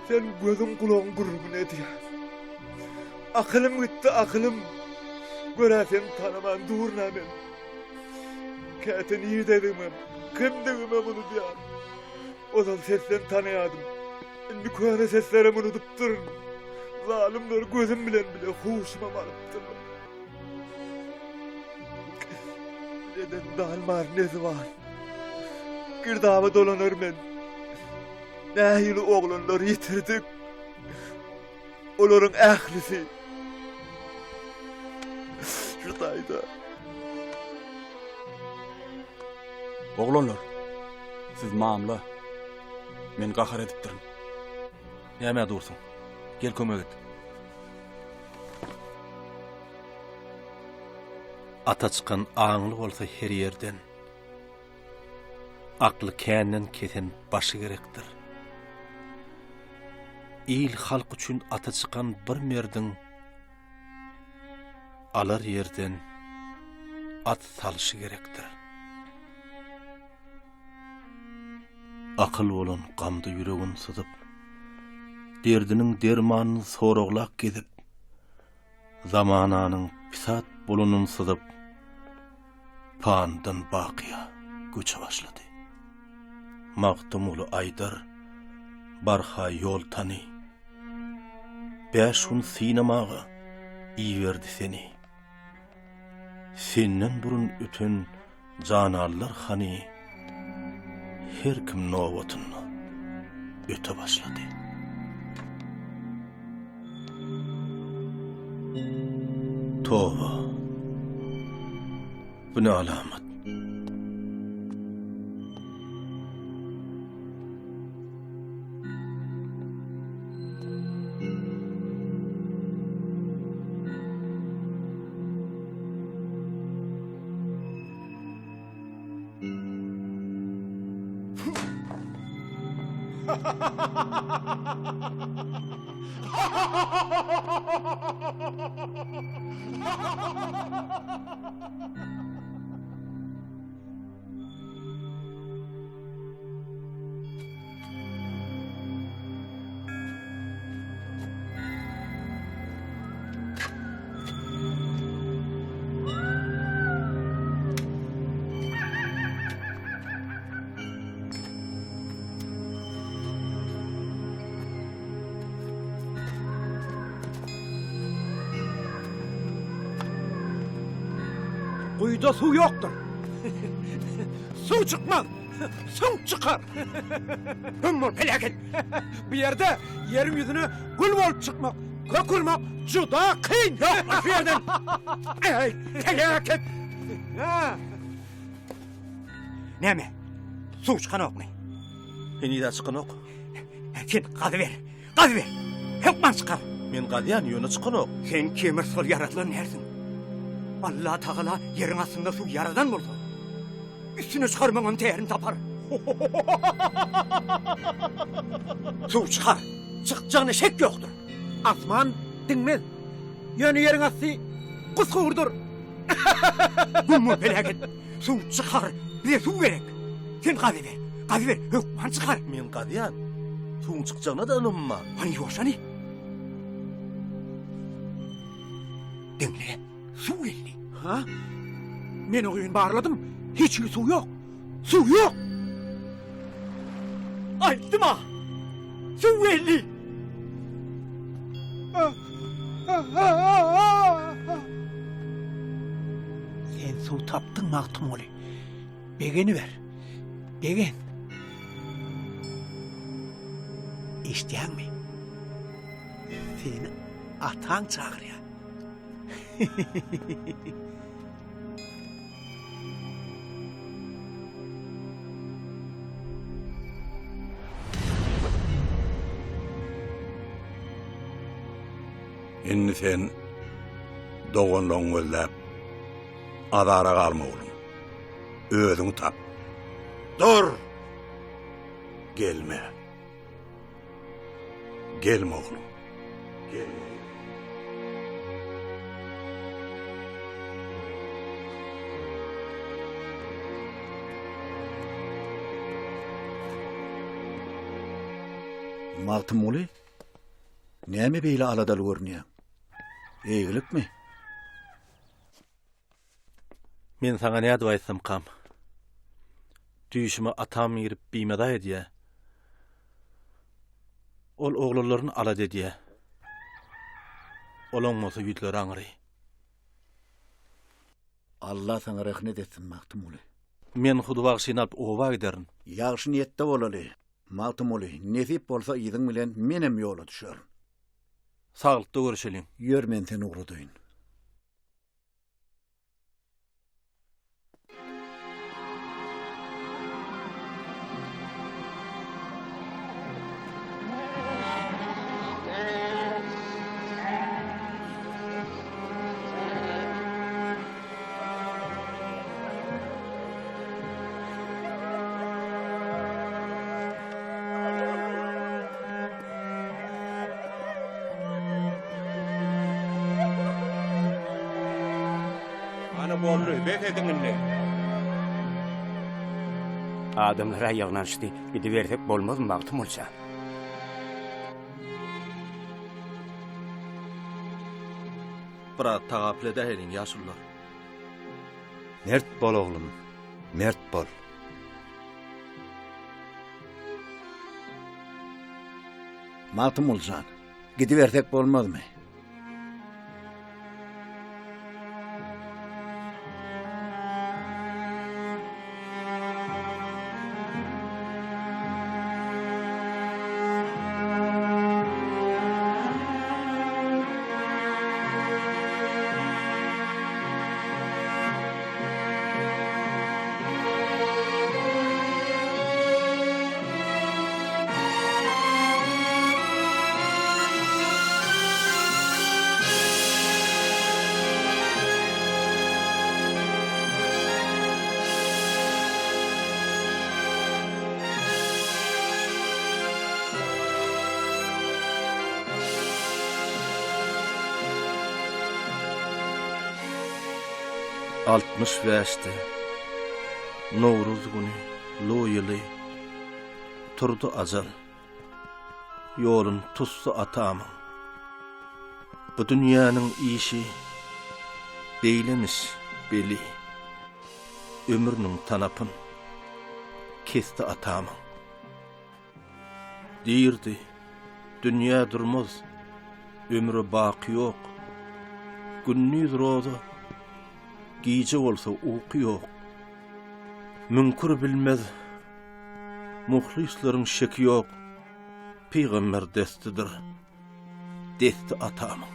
Sen gözüm kulağın gurgun edýär. Akılım gitti akılım. Göräsem tanaman durna men. Käte niýdedim? Kimdigime bunu diýär. Ozal seslen tanaýadym. Indi köre seslerimi unutup durun. Zalimler gözüm bilen bile huşuma barypdyr. Neden dalmar nesi var? Girdaba dolanır men. Nähili oglanlar yitirdik. Olaryň ählisi. Şurdaýda. Oglanlar. Siz mamla. Men gahar edip durun. Näme dursun? Gel kömek et. Ata çıkan aňly bolsa her yerden. Akly känden keten başı gerekdir. İl halk üçin ata çıkan bir merdiň alar yerden at salyşy gerekdir. Akıl bolan gamdy yüregin syzyp, derdiniň dermanyny soraglak gezip, zamananyň pisat bolunun syzyp, pandan baqiya göçe başlady. Magtymly Aýdar barha ýol tany. 5 gün sinemaga iýerdi seni. Senden burun öten canallar hani her kim nowatyny öte başlady. Toba. Bu ne alamat? Kuyuda su yoktur. Su çıkmaz. Su çıkar. Hümmür felaket. Bir yerde yerin yüzüne gül bolup çıkmak, kökülmek juda kıyın. Yok şu yerden. Ey felaket. Neme? Su çıkan ok mu? Heni de çıkan ok. Sen qadı ver. Qadı ver. Hepman çıkar. Men qadyan ýöne çıkan ok. Sen kemir sol yaratılan nersin? Allah Taala yerin aslında su yaradan bolsa. Üstüne çıkarmagan terini tapar. Su çıkar. Çıkacağına şek yoktur. Asman dinmez. Yönü yerin aslı kuskurdur. Gummur felaket. Su çıkar. Bize su gerek. Sen qadı ver. Qadı ver. Hükman çıkar. Men qadyan. Suň çıkacağına da inanma. Hani yoşani? Dinle. Su elli. Ha? Men oyun bağırladım. Hiç su yok. Su yok. Ayttım ha. Su elli. Sen su taptın Magtym oly. Begeni ver. Begen. İşteýän mi? Seni ataň çagyrýar. Inni sen dogonlaň gözläp adara galma oğlum. Özüňi tap. Dur. Gelme. Gelme oğlum. Gelme. Magtym oly? Näme beýle aladaly görnýär? Eýgilikmi? Men saňa näde aýtsam kam? Düýşime atam girip biýmeda edýär. Ol oglalaryny alady edýär. Olanmasa ýütler aňry. Allah saňa rahmet etsin Magtym oly. Men hudy bagşynap owa giderin. Ýagşy niýetde bolaly. Magtym oly, nesip bolsa ýygyň bilen menem ýola düşer. Saglykda görüşelim. Ýör men seni ugrudaýyn. Adamlar ayağından çıktı. Gidiversek bolmaz mı Magtym bolsa? Bırak tagaple de helin yaşullar. Mert bol oğlum. Mert bol. Magtym bolsan, gidiversek bolmazmy? Altmış beşte Novruz günü loýyly turdu azal ýolun tutsa atamyň bu dünýäniň işi beýlemiş beli ömürniň tanapyn kesti atamyň diýirdi dünýä durmaz ömrü baky ýok günnüz roza giyce olsa uyku yok. Münkür bilmez. Muhlislerin şeki yok. Peygamber destidir. Desti atamın.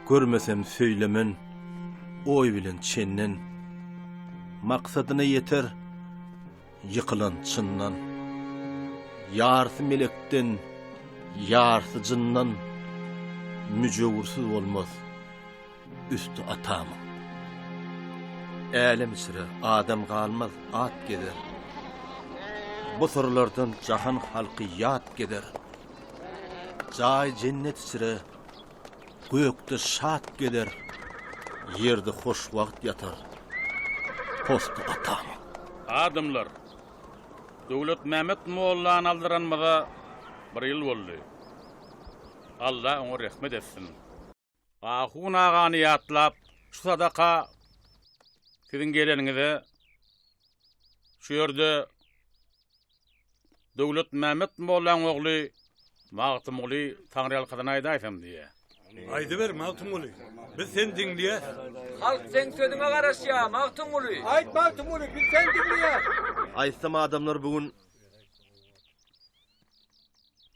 Görmesem söylemen. Oy bilen çennen. Maksadına yeter. Yıkılan çınnan. Yarsı melekten. Yarsı cınnan. Mücevursiz olmaz. Üstü atamın. Älim sıra adam kalmaz, at gider. Bu sorulardan jahan halkı yat gider. Jay cennet sıra gökte şat gider. Yerde hoş vakt yatar. Postu atamın. Adamlar, Döwlet Mehmet Mollany aldyranmaga bir ýyl boldy. Allah oňa rahmet etsin. Ahun agany ýatlap, şu sadaka sizin geleniňize şu ýerde Döwlet Mehmet Mollany ogly Magtym oly Taňryal kadyn aýdaýsam diýe. Aýdy ber Magtym oly. Biz sen diňleýär. Halk sen sözüňe garaşýa, Magtym oly. Aýt Magtym oly, biz sen diňleýär. Aýsam adamlar bugün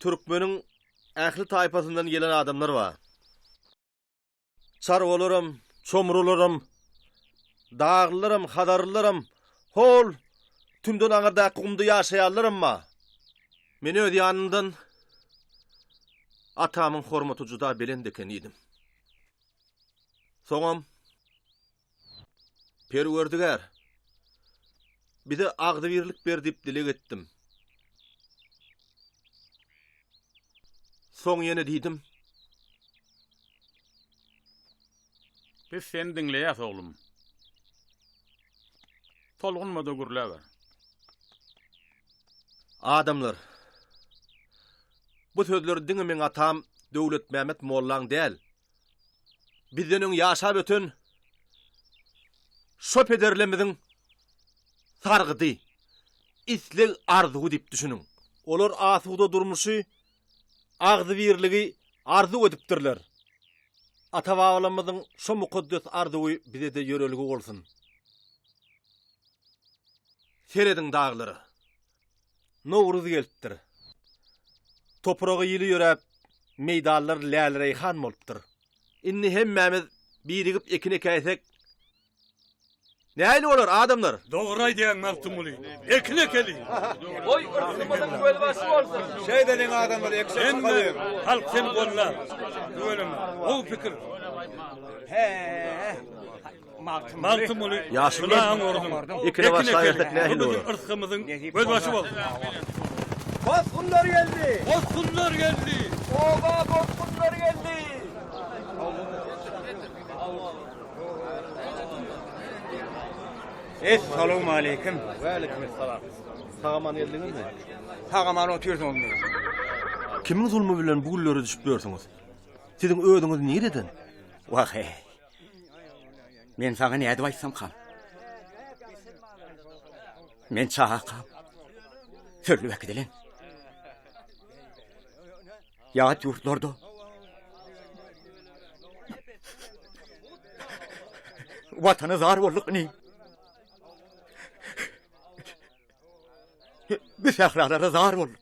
Türkmeniň ähli taýpasyndan gelen adamlar bar. Çarwalaram, çomrularam, dağlaram, hadarlaram, hol tümden aňarda gumdy ýaşaýarlarymma. Meni öz ýanyndan atamyň hormaty juda belendeken idim. Soňam Perwerdigar bize agdybirlik ber dip dileg etdim. Soň ýene diýdim. Biz sen dinleýäs oglum. Tolgunmada gürläber. Adamlar, bu sözleri diňe meň atam Döwlet Mehmet Mollaň däl. Bizden ýaşap öten şop ederlemizin sargydy, isleg arzuwy dip düşünüň. Olar asuda durmuşy, agdy birligi arzu edipdirler. Ata-babalarymyzyň şu mukaddes arzuwy bize de ýörelgi bolsun. Serediň daglary. Nowruz gelipdir. Topragy ýyly ýörep, meýdanlar lälreyhan bolupdyr. Inni hemmemiz birigip ekine käýsek nähili bolar adamlar? Dogry aýdýan Magtym oly. Ekine keli. Oy, ırkymyzyň gölbaşy bolsun. Şeýdeniň adamlar eksen galyr. Halk sen gollar. Görelim. O pikir. Magtym oly. Ýaşylan ikine başlaýarsak nähili bolar? Irkymyzyň gölbaşy bolsun. Bozgunlar geldi. Bozgunlar geldi. Oba bozgunlar geldi. Esselamu aleyküm. Ve aleykümselam. Sağaman eldiňiz mi? Sağaman oturýarsyň. Kimin zulmü bilen bu güllere düşüp ýörsiňiz? Siziň öýüňiz nereden? Wahy. Men saňa näde aýtsam kam? Men çaaqam. Sörlü bekdilen. Ýat ýurtlarda. Watany zar bollygyny. Biz ahlara zar boldyk.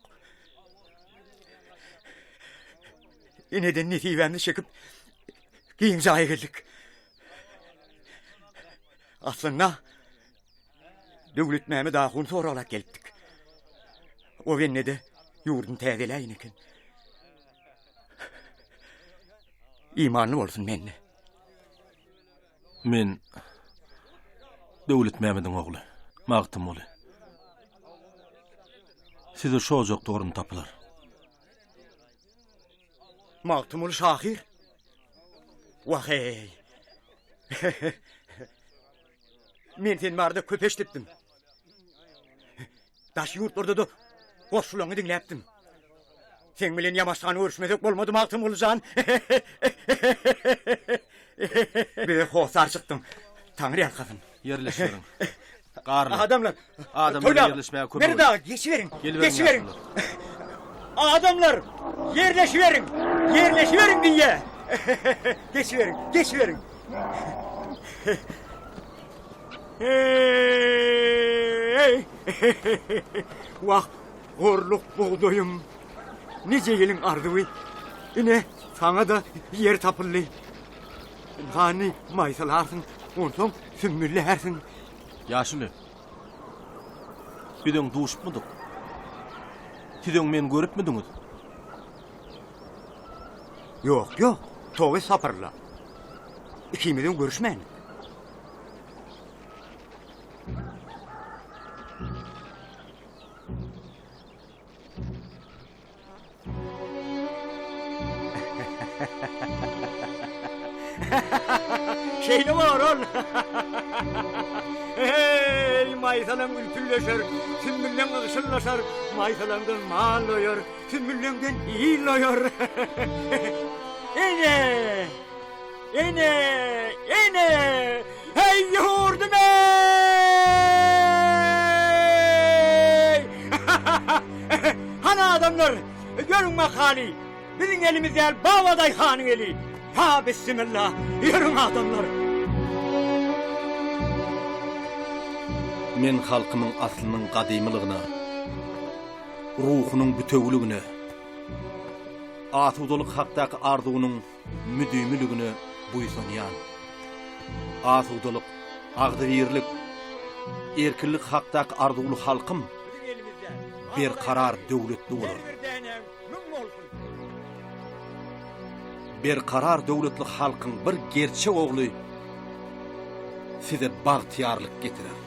Ineden netiýemni çekip giň jaýa geldik. Aslında döwlet mämi daýyn soralak geldik. O wennede ýurdun täzeläýin eken. İmanly bolsun menne. Men döwlet mämediň ogly, Magtym oly. Size şojak dogruny tapylar. Magtymul Şahir. Wahy. Men sen barda köpeşdipdim. Daş ýurtlarda da goşulaňy diňläpdim. Sen bilen ýamaşgany görüşmedek bolmady Magtymul jan. Bir hosar çykdym. Taňry ýalkadym. Yerleşirin. Garly. Adamlar. Adamlar yerleşmeye köp. Beni daha geçiverin. Geçiverin. Adamlar yerleşiverin. Yerleşiverin diye. Geçiverin. Geçiverin. Hey. Vah, gorluk buğdayım. Nice yelin ardıvı. Yine sana da yer tapıllı. Hani maysalarsın. Ondan sümmüllersin. Yaşılı. Bideň duşupmydyk? Sideň meni görüpmidiňiz? Yok. Towy sapırla. İkimizden görüşmeyin. Şeyle var ol. Hey, maysalan ülpülleşer, sümbüllen ışıllaşar, maysalandan mal doyar, sümbüllenden iyi doyar. Ene! Hey yurdum ey! Hana adamlar, görün bak hali, bizim elimiz yer Bavaday Han'ın eli. Ha bismillah, yürün adamlar. Men halkymyň aslynyň gadymylygyna, ruhunyň bütewligine, atudalyk hakdaky arzuwynyň müdümligine buýsanýan. Atudalyk, agdyrlyk, erkinlik hakdaky arzuwly halkym bir karar döwletli bolar. Bir karar döwletli halkyň bir gerçek ogly size bagtyarlyk getirer.